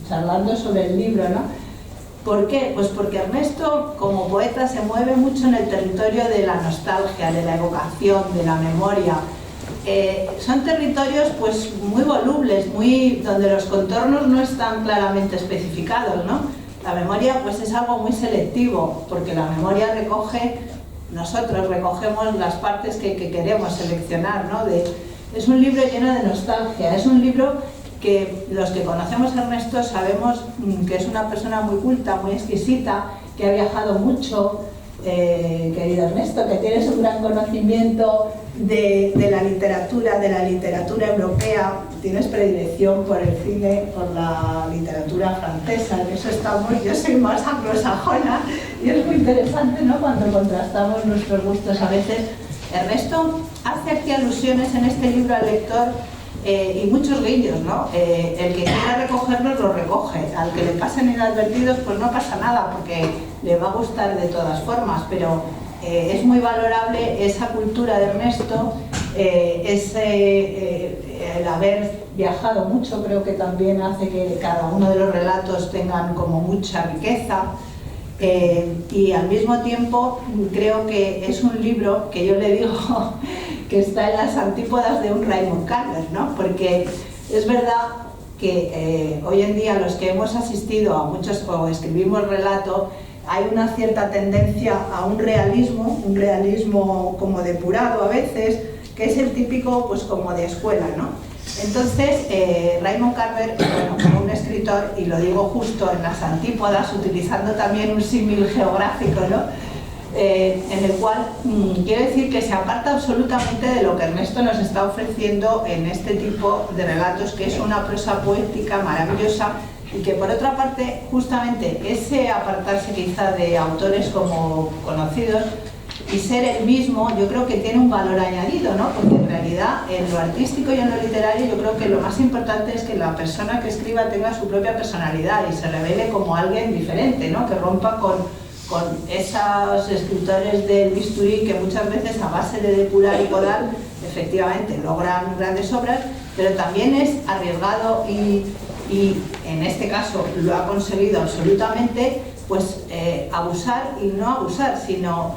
charlando sobre el libro, ¿no? ¿Por qué? Pues porque Ernesto como poeta se mueve mucho en el territorio de la nostalgia, de la evocación, de la memoria. Son territorios pues muy volubles, donde los contornos no están claramente especificados, ¿no? La memoria pues es algo muy selectivo, porque la memoria nosotros recogemos las partes que queremos seleccionar, ¿no? Es un libro lleno de nostalgia, es un libro que los que conocemos a Ernesto sabemos que es una persona muy culta, muy exquisita, que ha viajado mucho, querido Ernesto, que tienes un gran conocimiento de la literatura europea, tienes predilección por el cine, por la literatura francesa, en eso estamos. Yo soy más anglosajona y es muy interesante, ¿no?, cuando contrastamos nuestros gustos a veces. Ernesto hace aquí alusiones en este libro al lector y muchos guiños, ¿no? El que quiera recogerlos lo recoge, al que le pasen inadvertidos pues no pasa nada, porque le va a gustar de todas formas, pero es muy valorable esa cultura de Ernesto, el haber viajado mucho creo que también hace que cada uno de los relatos tengan como mucha riqueza, y al mismo tiempo creo que es un libro que yo le digo que está en las antípodas de un Raymond Carver, ¿no? Porque es verdad que hoy en día los que hemos asistido a muchos o escribimos relato, hay una cierta tendencia a un realismo como depurado a veces, que es el típico pues como de escuela, ¿no? Entonces Raymond Carver, bueno, como un escritor, y lo digo justo en las antípodas, utilizando también un símil geográfico, ¿no? En el cual quiero decir que se aparta absolutamente de lo que Ernesto nos está ofreciendo en este tipo de relatos, que es una prosa poética maravillosa, y que por otra parte justamente ese apartarse quizá de autores como conocidos y ser el mismo, yo creo que tiene un valor añadido, ¿no? Porque en realidad en lo artístico y en lo literario yo creo que lo más importante es que la persona que escriba tenga su propia personalidad y se revele como alguien diferente, ¿no? Que rompa con esos escritores del bisturí que muchas veces a base de depurar y podar efectivamente logran grandes obras, pero también es arriesgado y en este caso lo ha conseguido absolutamente, pues abusar y no abusar, sino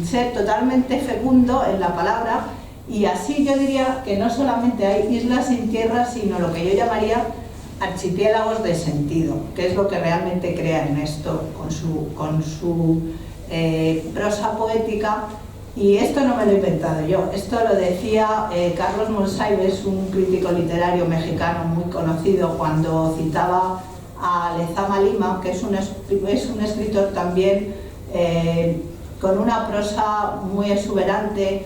ser totalmente fecundo en la palabra, y así yo diría que no solamente hay islas sin tierra, sino lo que yo llamaría archipiélagos de sentido, que es lo que realmente crea Ernesto con su prosa poética. Y esto no me lo he inventado yo, esto lo decía Carlos Monsiváis, un crítico literario mexicano muy conocido, cuando citaba a Lezama Lima, que es un escritor también con una prosa muy exuberante,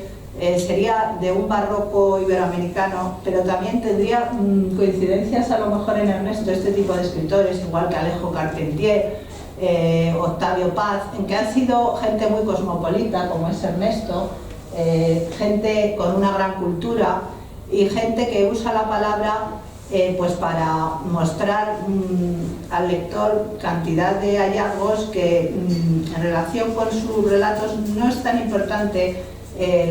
sería de un barroco iberoamericano, pero también tendría coincidencias a lo mejor en Ernesto, este tipo de escritores, igual que Alejo Carpentier, Octavio Paz, en que han sido gente muy cosmopolita, como es Ernesto, gente con una gran cultura y gente que usa la palabra pues para mostrar al lector cantidad de hallazgos que en relación con sus relatos no es tan importante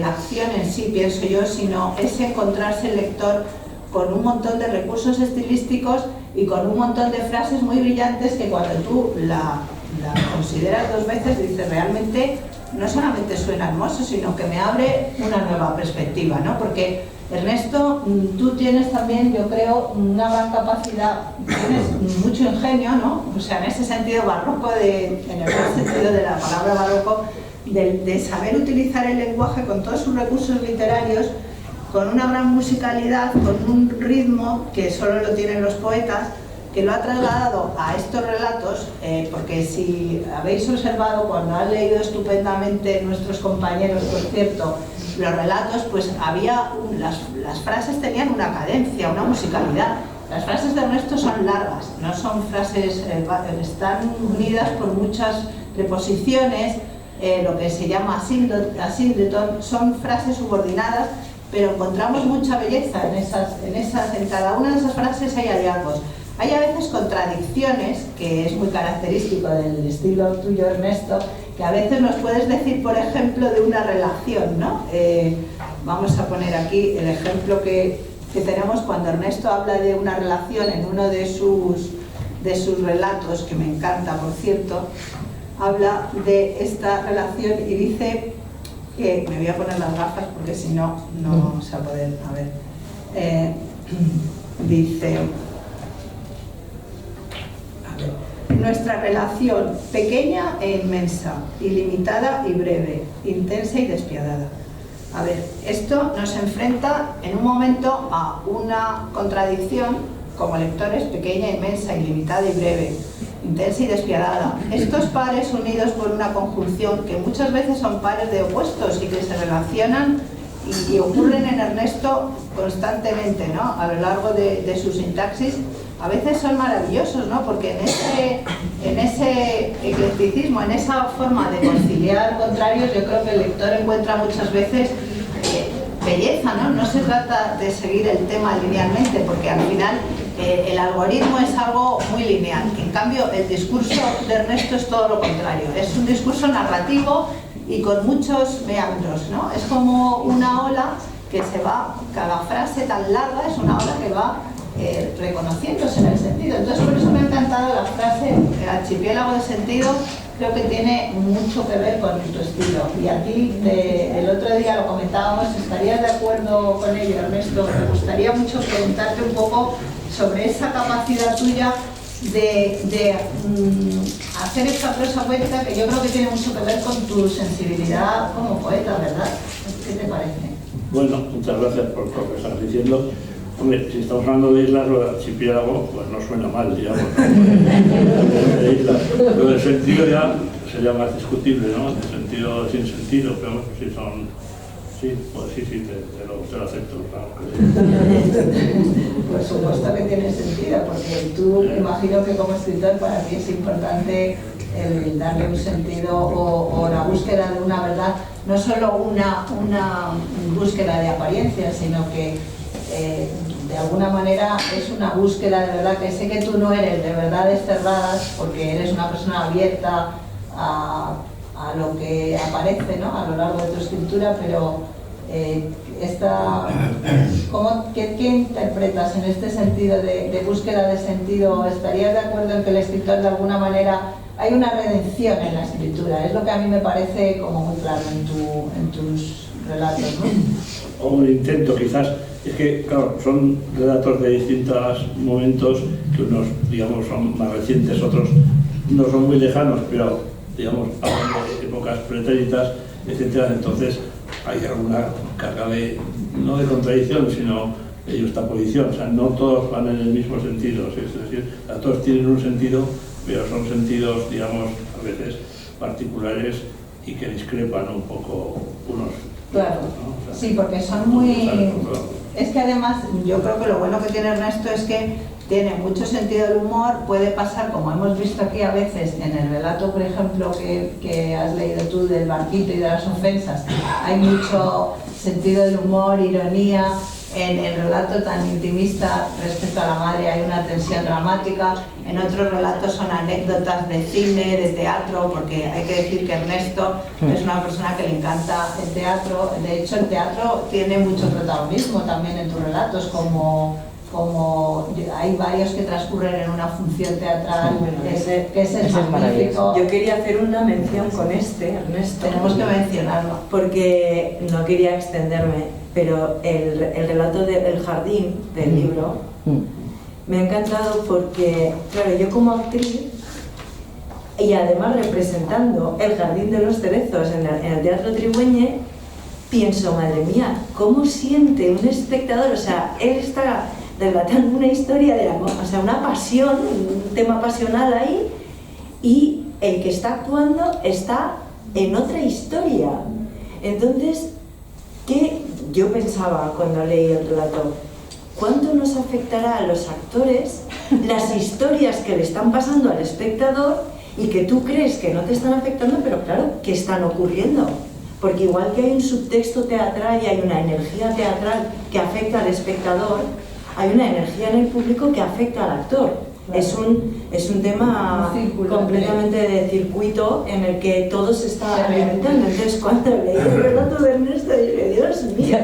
la acción en sí, pienso yo, sino es encontrarse el lector con un montón de recursos estilísticos y con un montón de frases muy brillantes que cuando tú la consideras dos veces dices realmente no solamente suena hermoso, sino que me abre una nueva perspectiva, ¿no? Porque Ernesto, tú tienes también, yo creo, una gran capacidad, tienes mucho ingenio, ¿no? O sea, en ese sentido barroco, en el buen sentido de la palabra barroco, de saber utilizar el lenguaje con todos sus recursos literarios, con una gran musicalidad, con un ritmo que solo lo tienen los poetas, que lo ha trasladado a estos relatos, porque si habéis observado cuando han leído estupendamente nuestros compañeros, por cierto, los relatos, pues había las frases tenían una cadencia, una musicalidad. Las frases de Ernesto son largas, no son frases, están unidas por muchas preposiciones, lo que se llama asíndeton, son frases subordinadas, pero encontramos mucha belleza en cada una de esas frases hay hallazgos. Hay a veces contradicciones, que es muy característico del estilo tuyo, Ernesto, que a veces nos puedes decir, por ejemplo, de una relación, ¿no? Vamos a poner aquí el ejemplo que tenemos cuando Ernesto habla de una relación en uno de sus relatos, que me encanta, por cierto, habla de esta relación y dice que, me voy a poner las gafas porque si no, no vamos a poder, a ver, dice... Nuestra relación, pequeña e inmensa, ilimitada y breve, intensa y despiadada. A ver, esto nos enfrenta en un momento a una contradicción como lectores, pequeña, inmensa, ilimitada y breve, intensa y despiadada. Estos pares unidos por una conjunción que muchas veces son pares de opuestos y que se relacionan y ocurren en Ernesto constantemente, ¿no? A lo largo de su sintaxis. A veces son maravillosos, ¿no? Porque en ese eclecticismo, en esa forma de conciliar contrarios, yo creo que el lector encuentra muchas veces belleza, ¿no? No se trata de seguir el tema linealmente, porque al final el algoritmo es algo muy lineal. En cambio, el discurso de Ernesto es todo lo contrario. Es un discurso narrativo y con muchos meandros, ¿no? Es como una ola que se va, cada frase tan larga es una ola que va reconociéndose en el sentido. Entonces, por eso me ha encantado la frase, el archipiélago de sentido, creo que tiene mucho que ver con tu estilo. Y a ti, el otro día lo comentábamos, ¿estarías de acuerdo con ello, Ernesto? Me gustaría mucho preguntarte un poco sobre esa capacidad tuya de hacer esta prosa poética, que yo creo que tiene mucho que ver con tu sensibilidad como poeta, ¿verdad? ¿Qué te parece? Bueno, muchas gracias por lo que estás diciendo. Hombre, si estamos hablando de islas o de archipiélago, pues no suena mal, digamos, ¿no? De islas. Lo del sentido ya sería más discutible, ¿no? El sentido sin sentido, pero si son... Sí, pues sí, te lo acepto, claro. Por supuesto que tiene sentido, porque tú, imagino que como escritor para ti es importante el darle un sentido o la búsqueda de una verdad, no solo una búsqueda de apariencia, sino que de alguna manera es una búsqueda de verdad, que sé que tú no eres de verdades cerradas porque eres una persona abierta a lo que aparece, ¿no? A lo largo de tu escritura, pero ¿qué interpretas en este sentido de búsqueda de sentido? ¿Estarías de acuerdo en que el escritor de alguna manera hay una redención en la escritura? Es lo que a mí me parece como muy claro en tus relatos, ¿no? O un intento, quizás. Es que, claro, son relatos de distintos momentos, que unos, digamos, son más recientes, otros no son muy lejanos, pero, digamos, hablan de épocas pretéritas, etc. Entonces, hay alguna carga no de contradicción, sino de justaposición. O sea, no todos van en el mismo sentido, es decir, todos tienen un sentido, pero son sentidos, digamos, a veces particulares y que discrepan un poco unos. Claro, ¿no? O sea, sí, porque son muy... Es que además yo creo que lo bueno que tiene Ernesto es que tiene mucho sentido del humor, puede pasar, como hemos visto aquí a veces en el relato, por ejemplo, que has leído tú del barquito y de las ofensas, hay mucho sentido del humor, ironía, en el relato tan intimista respecto a la madre hay una tensión dramática, en otros relatos son anécdotas de cine, de teatro, porque hay que decir que Ernesto es una persona que le encanta el teatro. De hecho, el teatro tiene mucho protagonismo también en tus relatos, como hay varios que transcurren en una función teatral, que es magnífico. Yo quería hacer una mención con Ernesto. Tenemos que mencionarlo. Porque no quería extenderme, pero el relato del jardín del libro me ha encantado porque, claro, yo como actriz y además representando el Jardín de los Cerezos en el Teatro Trigüeñe, pienso, madre mía, ¿cómo siente un espectador? O sea, él está relatando una historia de una pasión, un tema pasional ahí, y el que está actuando está en otra historia. Entonces, ¿qué yo pensaba cuando leí el relato? ¿Cuánto nos afectará a los actores las historias que le están pasando al espectador y que tú crees que no te están afectando, pero claro, que están ocurriendo? Porque igual que hay un subtexto teatral y hay una energía teatral que afecta al espectador, hay una energía en el público que afecta al actor. Claro. Es un tema completamente de circuito en el que todo se está alimentando. Entonces, cuando leí el relato de Ernesto, dije, Dios mío,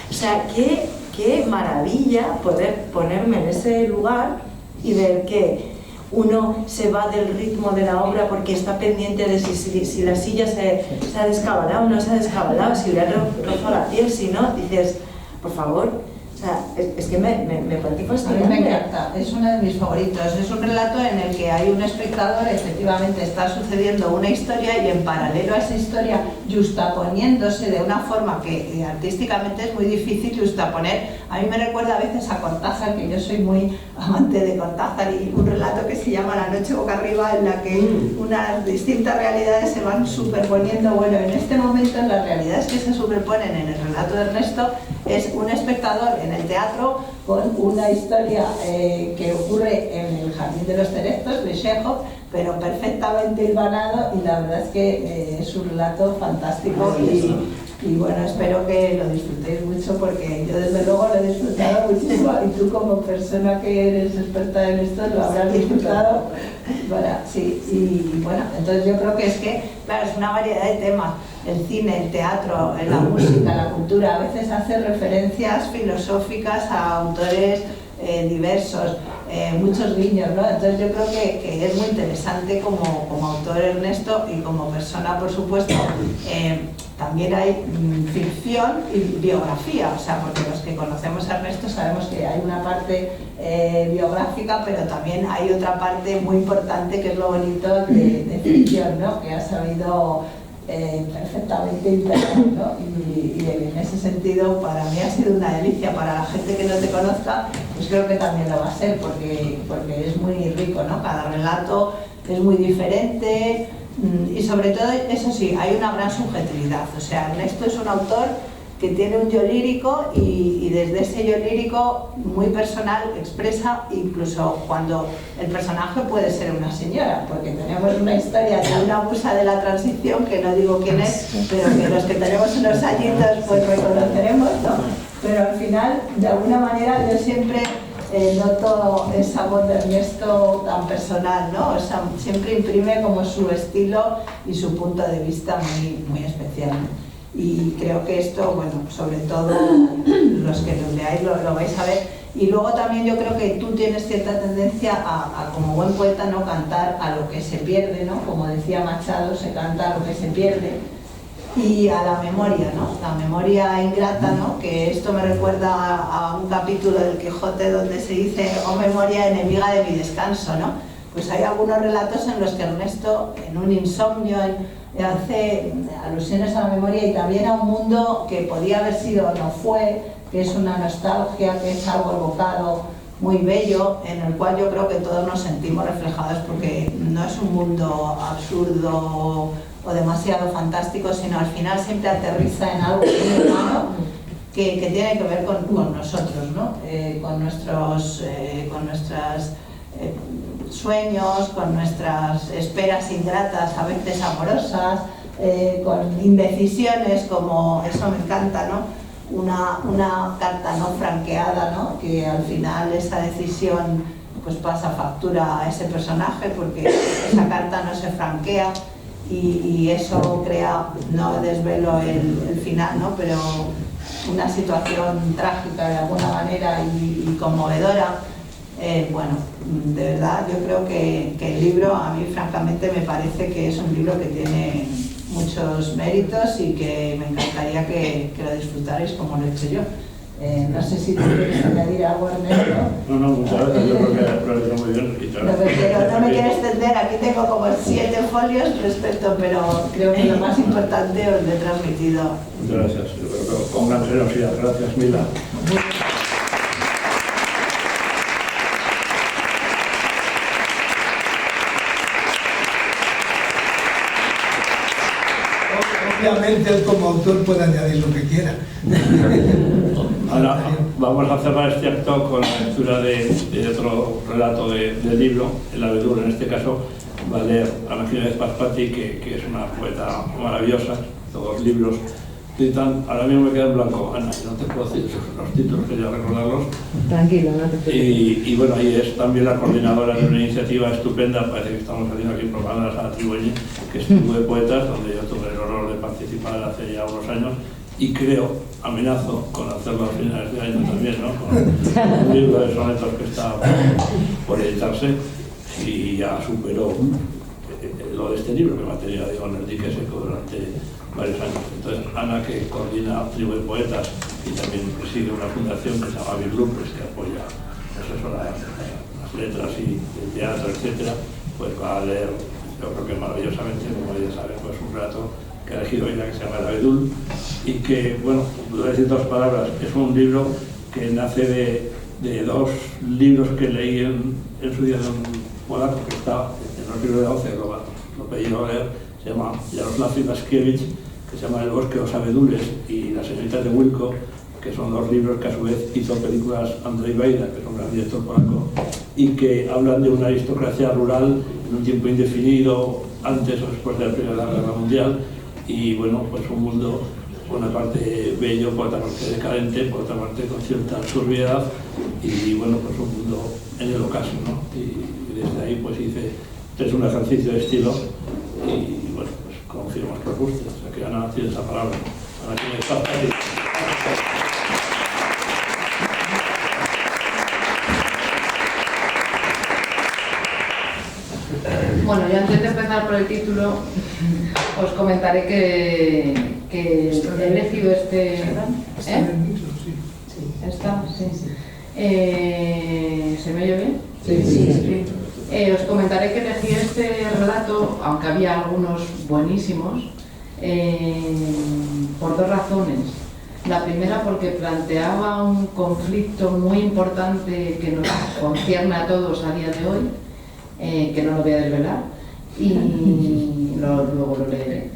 o sea, qué maravilla poder ponerme en ese lugar y ver que uno se va del ritmo de la obra porque está pendiente de si la silla se ha descabalado o no se ha descabalado, si le ha roto la piel, si no, dices, por favor. O sea, es que me parece fascinante. A mí me encanta, es uno de mis favoritos. Es un relato en el que hay un espectador, efectivamente está sucediendo una historia y en paralelo a esa historia, justaponiéndose de una forma que artísticamente es muy difícil justaponer. A mí me recuerda a veces a Cortázar, que yo soy muy amante de Cortázar, y un relato que se llama La noche boca arriba, en la que unas distintas realidades se van superponiendo. Bueno, en este momento las realidades que se superponen en el relato de Ernesto es un espectador en el teatro con una historia que ocurre en el Jardín de los Cerezos de Chekhov, pero perfectamente hilvanado, y la verdad es que es un relato fantástico y bueno, espero que lo disfrutéis mucho, porque yo desde luego lo he disfrutado muchísimo, y tú como persona que eres experta en esto lo habrás disfrutado. Bueno, sí, y bueno, entonces yo creo que es que, claro, es una variedad de temas. El cine, el teatro, la música, la cultura, a veces hace referencias filosóficas a autores diversos, muchos guiños, ¿no? Entonces yo creo que es muy interesante como autor Ernesto, y como persona, por supuesto. También hay ficción y biografía, o sea, porque los que conocemos a Ernesto sabemos que hay una parte biográfica, pero también hay otra parte muy importante, que es lo bonito de ficción, ¿no? Que ha sabido perfectamente integrar, ¿no? Y en ese sentido para mí ha sido una delicia. Para la gente que no te conozca, pues creo que también lo va a ser, porque es muy rico, ¿no? Cada relato es muy diferente, y sobre todo, eso sí, hay una gran subjetividad. O sea, Ernesto es un autor que tiene un yo lírico, y desde ese yo lírico muy personal expresa, incluso cuando el personaje puede ser una señora, porque tenemos una historia de una musa de la transición, que no digo quién es, pero que los que tenemos unos añitos pues reconoceremos, ¿no? Pero al final, de alguna manera, yo siempre noto esa voz de Ernesto tan personal, ¿no? O sea, siempre imprime como su estilo y su punto de vista muy, muy especial. Y creo que esto, bueno, sobre todo los que lo leáis lo vais a ver. Y luego también yo creo que tú tienes cierta tendencia a como buen poeta, no cantar a lo que se pierde, ¿no? Como decía Machado, se canta a lo que se pierde. Y a la memoria, ¿no? La memoria ingrata, ¿no? Que esto me recuerda a un capítulo del Quijote donde se dice: oh memoria enemiga de mi descanso, ¿no? Pues hay algunos relatos en los que Ernesto, en un insomnio, hace alusiones a la memoria, y también a un mundo que podía haber sido o no fue, que es una nostalgia, que es algo evocado muy bello, en el cual yo creo que todos nos sentimos reflejados, porque no es un mundo absurdo o demasiado fantástico, sino al final siempre aterriza en algo muy humano que tiene que ver con nosotros, ¿no? Con nuestros sueños, con nuestras esperas ingratas, a veces amorosas, con indecisiones, como eso me encanta, ¿no? una carta no franqueada, ¿no? Que al final esa decisión pues pasa factura a ese personaje porque esa carta no se franquea y eso crea, no desvelo el final, ¿no? Pero una situación trágica de alguna manera y conmovedora. Bueno, de verdad yo creo que el libro, a mí francamente me parece que es un libro que tiene muchos méritos y que me encantaría que lo disfrutarais como lo he hecho yo. No sé si tú quieres añadir algo, Ernesto. No, muchas gracias, yo creo que lo he hecho muy bien. No me quiero extender, aquí tengo como 7 folios respecto, pero creo que lo más importante os lo he transmitido. Muchas gracias, yo creo que con gran generosidad. Gracias, Mila. Obviamente él como autor puede añadir lo que quiera. Ahora vamos a cerrar este acto con la lectura de otro relato del libro, El abedul. En este caso va a leer Ana Jiménez Paspati, que es una poeta maravillosa. Todos los libros citan, ahora mismo me queda en blanco, Ana, no te puedo decir los títulos, quería recordarlos. Tranquilo, no te preocupes. Y bueno, ahí es también la coordinadora de una iniciativa estupenda, parece que estamos haciendo aquí propaganda a la Tribuñi, que es Tribu de Poetas, donde yo tuve el honor de participar hace ya unos años, y creo, amenazo con hacerlo a finales de año también, ¿no? Con un libro de sonetos que está por editarse, y ya superó lo de este libro, que me ha tenido, digo, en el dique seco durante varios años. Entonces, Ana, que coordina Tribu de Poetas y también preside una fundación que se llama Virlupes, que apoya las letras y el teatro, etcétera, pues va a leer, yo creo que maravillosamente, como ya saben, pues un relato que ha elegido ella, que se llama El abedul, y que, bueno, voy a decir 2 palabras, es un libro que nace de 2 libros que leí en su día de un polaco que está en los libros de OCE, lo pedí a leer, se llama Jaroslav Iwaskiewicz, que se llama El bosque de los abedules, y Las señoritas de Wilko, que son 2 libros que a su vez hizo películas Andrzej Wajda, que es un gran director polaco, y que hablan de una aristocracia rural en un tiempo indefinido, antes o después de la Primera Guerra Mundial, y bueno, pues un mundo por una parte bello, por otra parte decadente, por otra parte con cierta absurdidad, y bueno, pues un mundo en el ocaso, ¿no? Y desde ahí pues hice un ejercicio de estilo, y bueno, pues confío más que os guste. O sea que Ana tiene esa palabra. Ana tiene esa palabra. Bueno, y antes de empezar por el título, os comentaré que he elegido este... Está en el micro, sí. ¿Está? Sí. ¿Se me oye bien? Sí. Os comentaré que elegí este relato, aunque había algunos buenísimos, por 2 razones. La primera porque planteaba un conflicto muy importante que nos concierne a todos a día de hoy, que no lo voy a desvelar, y luego lo leeré.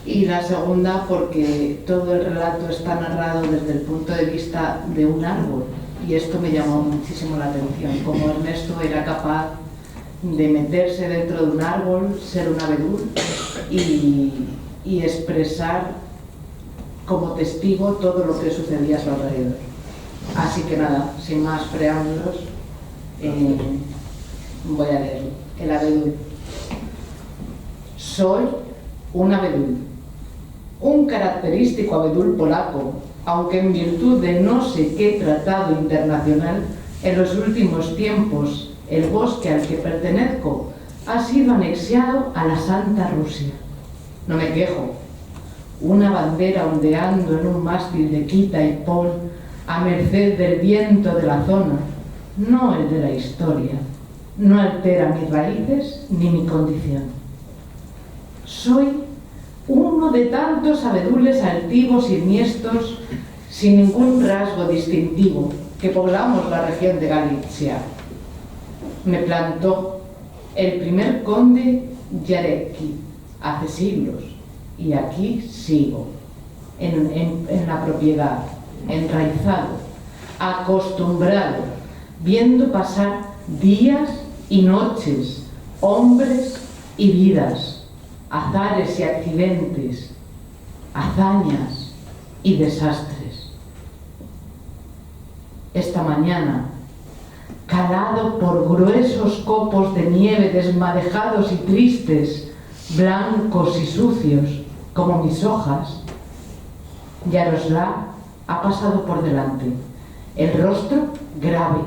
Y la segunda porque todo el relato está narrado desde el punto de vista de un árbol, y esto me llamó muchísimo la atención, como Ernesto era capaz de meterse dentro de un árbol, ser un abedul y expresar como testigo todo lo que sucedía a su alrededor. Así que nada, sin más preámbulos, voy a leer El abedul. Soy un abedul, un característico abedul polaco, aunque en virtud de no sé qué tratado internacional, en los últimos tiempos el bosque al que pertenezco ha sido anexiado a la Santa Rusia. No me quejo. Una bandera ondeando en un mástil de quita y pon a merced del viento de la zona, no el de la historia, no altera mis raíces ni mi condición. Soy uno de tantos abedules altivos y enhiestos sin ningún rasgo distintivo que poblamos la región de Galicia. Me plantó el primer conde Jarecki hace siglos, y aquí sigo, en la propiedad, enraizado, acostumbrado, viendo pasar días y noches, hombres y vidas, azares y accidentes, hazañas y desastres. esta mañana, calado por gruesos copos de nieve desmadejados y tristes, blancos y sucios, como mis hojas, Yaroslav ha pasado por delante, el rostro grave,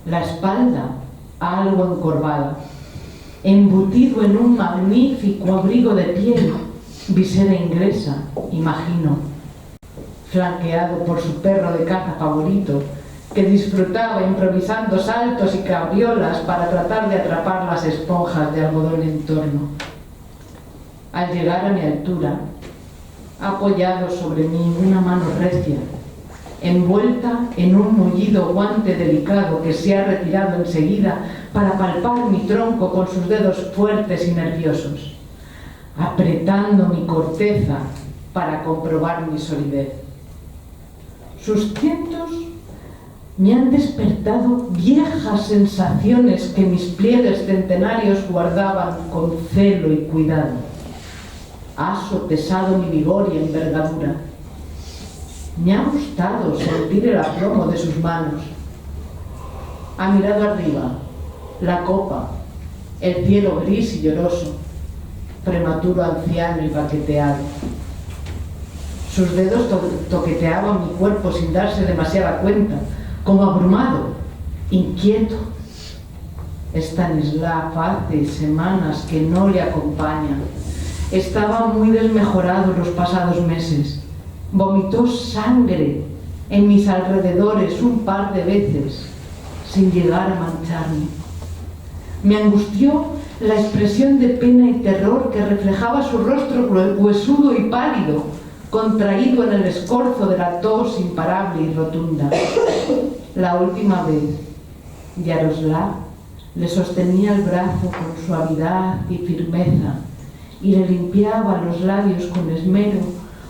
la espalda algo encorvada, embutido en un magnífico abrigo de piel, visera inglesa, imagino, flanqueado por su perro de caza favorito, que disfrutaba improvisando saltos y cabriolas para tratar de atrapar las esponjas de algodón en torno. Al llegar a mi altura, ha apoyado sobre mí una mano recia, envuelta en un mullido guante delicado que se ha retirado enseguida para palpar mi tronco con sus dedos fuertes y nerviosos, apretando mi corteza para comprobar mi solidez. Sus tientos me han despertado viejas sensaciones que mis pliegues centenarios guardaban con celo y cuidado. Ha sopesado mi vigor y envergadura. Me ha gustado sentir el aplomo de sus manos. Ha mirado arriba, la copa, el cielo gris y lloroso, prematuro anciano y baqueteado. Sus dedos toqueteaban mi cuerpo sin darse demasiada cuenta, como abrumado, inquieto. Stanislav hace semanas que no le acompaña. Estaba muy desmejorado los pasados meses. Vomitó sangre en mis alrededores un par de veces, sin llegar a mancharme. Me angustió la expresión de pena y terror que reflejaba su rostro huesudo y pálido, contraído en el escorzo de la tos imparable y rotunda. La última vez, Yaroslav le sostenía el brazo con suavidad y firmeza y le limpiaba los labios con esmero,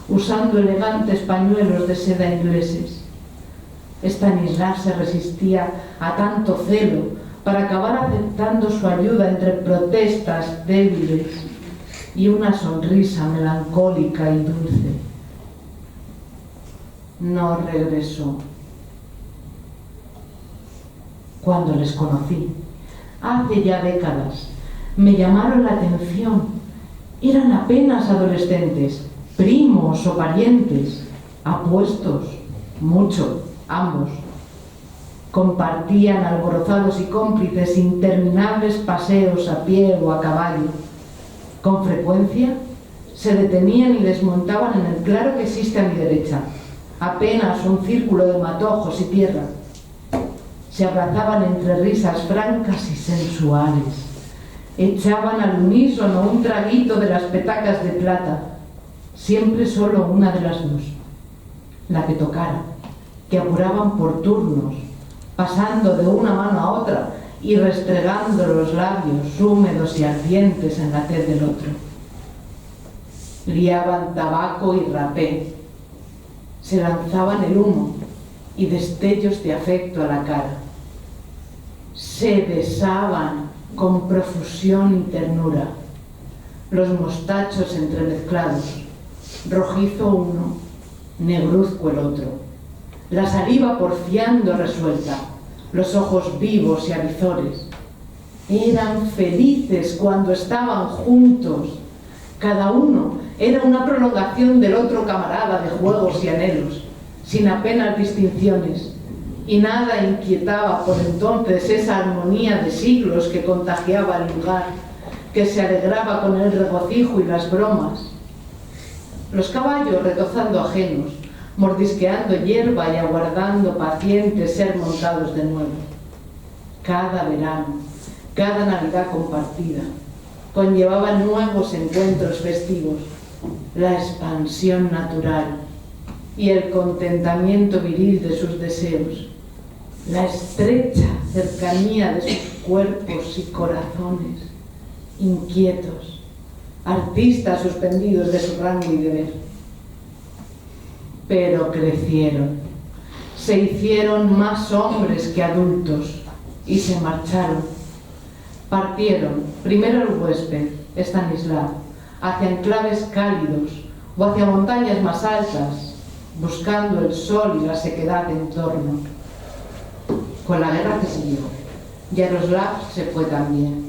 usando elegantes pañuelos de seda ingleses. Stanislav se resistía a tanto celo para acabar aceptando su ayuda entre protestas débiles y una sonrisa melancólica y dulce. No regresó. Cuando les conocí, hace ya décadas, me llamaron la atención. Eran apenas adolescentes, primos o parientes, apuestos, mucho, ambos. Compartían alborozados y cómplices interminables paseos a pie o a caballo. Con frecuencia se detenían y desmontaban en el claro que existe a mi derecha, apenas un círculo de matojos y tierra. Se abrazaban entre risas francas y sensuales. Echaban al unísono un traguito de las petacas de plata, siempre solo una de las dos, la que tocara, que apuraban por turnos, pasando de una mano a otra y restregando los labios húmedos y ardientes en la tez del otro. Liaban tabaco y rapé, se lanzaban el humo y destellos de afecto a la cara. Se besaban con profusión y ternura, los mostachos entremezclados, rojizo uno, negruzco el otro, la saliva porfiando resuelta, los ojos vivos y avizores. Eran felices cuando estaban juntos. Cada uno era una prolongación del otro camarada de juegos y anhelos, sin apenas distinciones, y nada inquietaba por entonces esa armonía de siglos que contagiaba el lugar, que se alegraba con el regocijo y las bromas. Los caballos retozando ajenos, mordisqueando hierba y aguardando pacientes ser montados de nuevo. Cada verano, cada Navidad compartida, conllevaba nuevos encuentros festivos, la expansión natural y el contentamiento viril de sus deseos, la estrecha cercanía de sus cuerpos y corazones, inquietos, artistas suspendidos de su rango y deber. Pero crecieron, se hicieron más hombres que adultos y se marcharon. Partieron, primero el huésped, Stanislav, hacia enclaves cálidos o hacia montañas más altas, buscando el sol y la sequedad en torno. con la guerra que siguió. Yaroslav se fue también.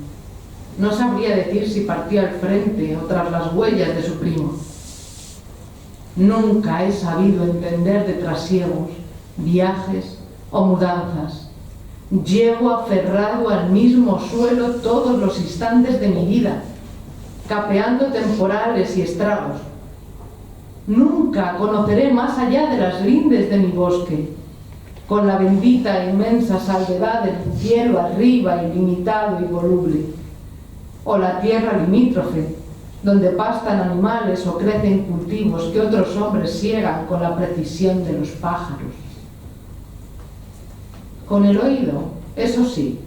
No sabría decir si partió al frente o tras las huellas de su primo. Nunca he sabido entender de trasiegos, viajes o mudanzas. Llevo aferrado al mismo suelo todos los instantes de mi vida, capeando temporales y estragos. Nunca conoceré más allá de las lindes de mi bosque, con la bendita e inmensa salvedad del cielo arriba, ilimitado y voluble, o la tierra limítrofe, donde pastan animales o crecen cultivos que otros hombres siegan con la precisión de los pájaros. Con el oído, eso sí,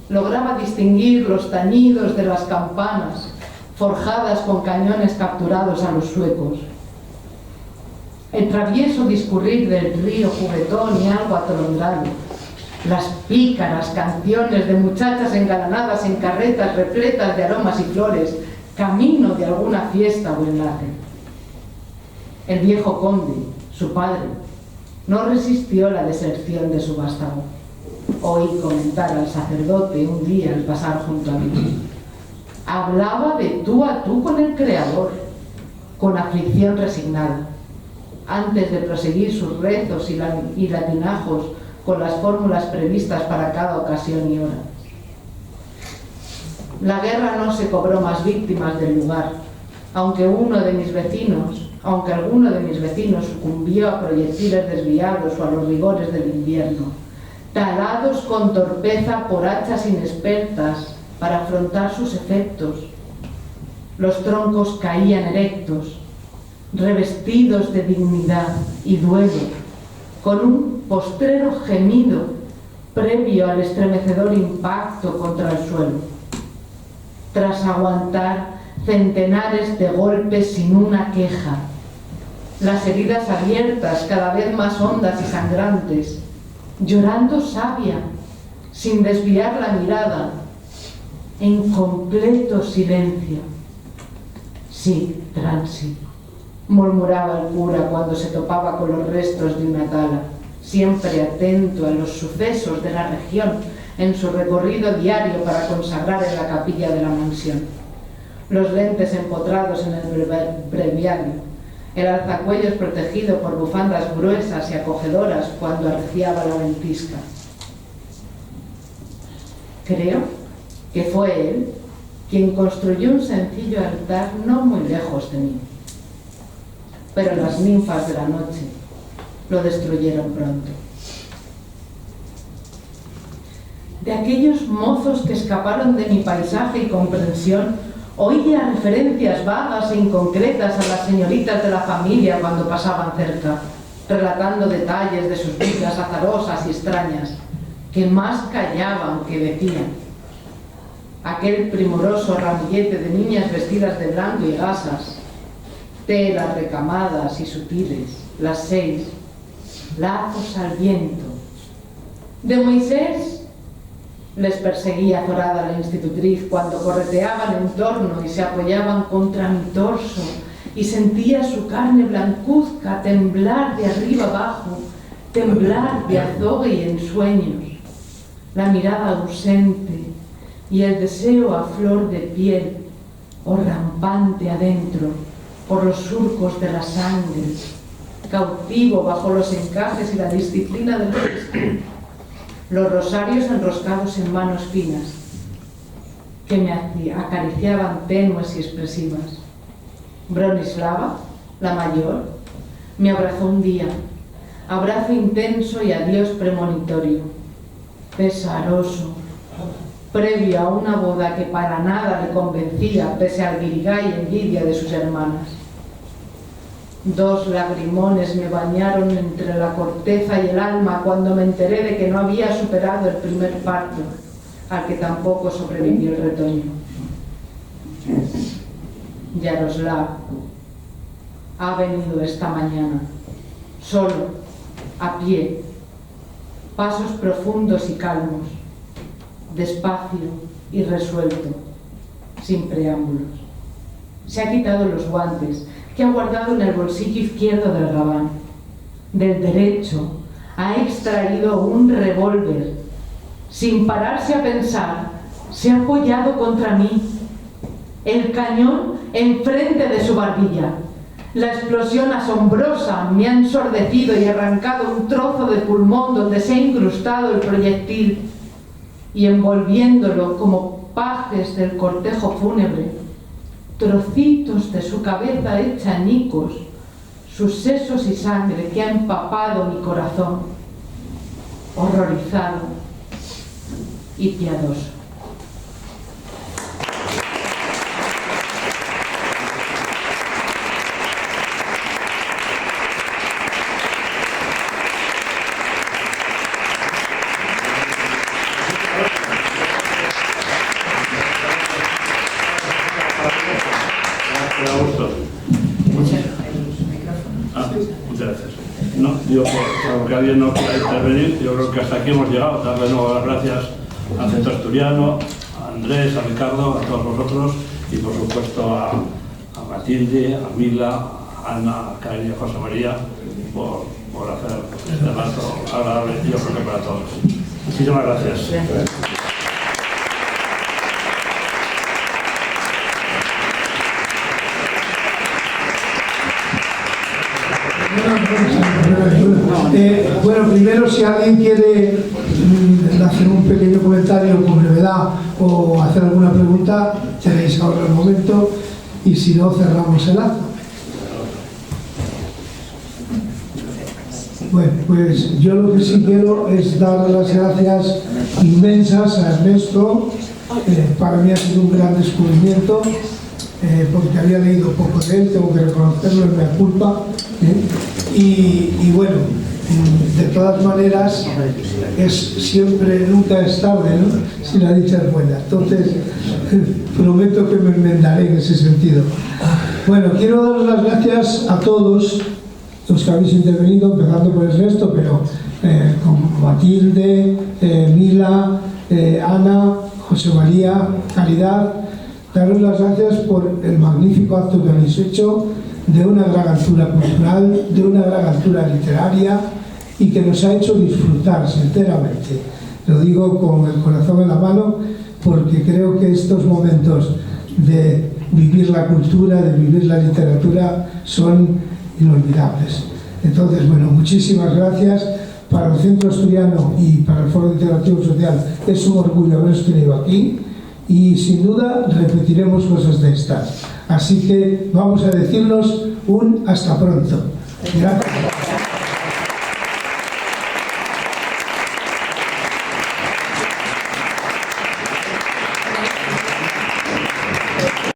lograba distinguir los tañidos de las campanas forjadas con cañones capturados a los suecos, el travieso discurrir del río juguetón y algo atolondrado, las pícaras canciones de muchachas engalanadas en carretas repletas de aromas y flores, camino de alguna fiesta o enlace. El viejo conde, su padre, no resistió la deserción de su vástago. Oí comentar al sacerdote un día al pasar junto a mí. Hablaba de tú a tú con el Creador, con aflicción resignada, antes de proseguir sus rezos y latinajos con las fórmulas previstas para cada ocasión y hora. La guerra no se cobró más víctimas del lugar, aunque alguno de mis vecinos sucumbió a proyectiles desviados o a los rigores del invierno, talados con torpeza por hachas inexpertas para afrontar sus efectos. Los troncos caían erectos, revestidos de dignidad y duelo, con un postrero gemido previo al estremecedor impacto contra el suelo. Tras aguantar centenares de golpes sin una queja, las heridas abiertas cada vez más hondas y sangrantes, llorando savia, sin desviar la mirada, en completo silencio. Sí, Transi, murmuraba el cura cuando se topaba con los restos de una tala, siempre atento a los sucesos de la región en su recorrido diario para consagrar en la capilla de la mansión. Los lentes empotrados en el breviario, el alzacuellos protegido por bufandas gruesas y acogedoras cuando arreciaba la ventisca. Creo que fue él quien construyó un sencillo altar no muy lejos de mí. Pero las ninfas de la noche lo destruyeron pronto. De aquellos mozos que escaparon de mi paisaje y comprensión, oía referencias vagas e inconcretas a las señoritas de la familia cuando pasaban cerca, relatando detalles de sus vidas azarosas y extrañas, que más callaban que decían. Aquel primoroso ramillete de niñas vestidas de blanco y gasas, telas recamadas y sutiles, las 6, lazos al viento. De Moisés les perseguía azorada la institutriz cuando correteaban en torno y se apoyaban contra mi torso y sentía su carne blancuzca temblar de arriba abajo, temblar de azogue y ensueños, la mirada ausente y el deseo a flor de piel o rampante adentro por los surcos de la sangre, cautivo bajo los encajes y la disciplina del gesto, los rosarios enroscados en manos finas que me acariciaban tenues y expresivas. Bronislava, la mayor, me abrazó un día, abrazo intenso y adiós premonitorio, pesaroso, previo a una boda que para nada le convencía pese al virigay y envidia de sus hermanas. 2 lagrimones me bañaron entre la corteza y el alma cuando me enteré de que no había superado el primer parto, al que tampoco sobrevivió el retoño. Yaroslav ha venido esta mañana, solo, a pie, pasos profundos y calmos, despacio y resuelto, sin preámbulos. Se ha quitado los guantes que ha guardado en el bolsillo izquierdo del gabán. Del derecho ha extraído un revólver. Sin pararse a pensar, se ha apoyado contra mí. El cañón enfrente de su barbilla. La explosión asombrosa me ha ensordecido y arrancado un trozo de pulmón donde se ha incrustado el proyectil, y envolviéndolo como pajes del cortejo fúnebre, trocitos de su cabeza hecha añicos, sus sesos y sangre que ha empapado mi corazón, horrorizado y piadoso. Muchas gracias. No, yo, porque alguien no quiera intervenir, yo creo que hasta aquí hemos llegado. Dar de nuevo las gracias al Centro Asturiano, a Andrés, a Ricardo, a todos vosotros y por supuesto a Matilde, a Mila, a Ana, a Kairi y a José María por hacer este rato agradable, yo creo que para todos. Muchísimas gracias. Bueno, primero, si alguien quiere hacer un pequeño comentario con brevedad o hacer alguna pregunta, tenéis ahora el momento, y si no, cerramos el acto. Bueno, pues yo lo que sí quiero es dar las gracias inmensas a Ernesto. Para mí ha sido un gran descubrimiento, porque había leído poco de él, tengo que reconocerlo, es mi culpa. Y bueno, de todas maneras, es siempre, nunca es tarde, ¿no? Si la dicha es buena. Entonces, prometo que me enmendaré en ese sentido. Bueno, quiero daros las gracias a todos los que habéis intervenido, empezando por Ernesto, pero con Matilde, Mila, Ana, José María, Caridad. Daros las gracias por el magnífico acto que habéis hecho, de una gran altura cultural, de una gran altura literaria, y que nos ha hecho disfrutar sinceramente. Lo digo con el corazón en la mano, porque creo que estos momentos de vivir la cultura, de vivir la literatura, son inolvidables. Entonces, bueno, muchísimas gracias. Para el Centro Asturiano y para el Foro de Integración Social es un orgullo haberos tenido aquí, y sin duda repetiremos cosas de estas. Así que vamos a decirnos un hasta pronto. Gracias.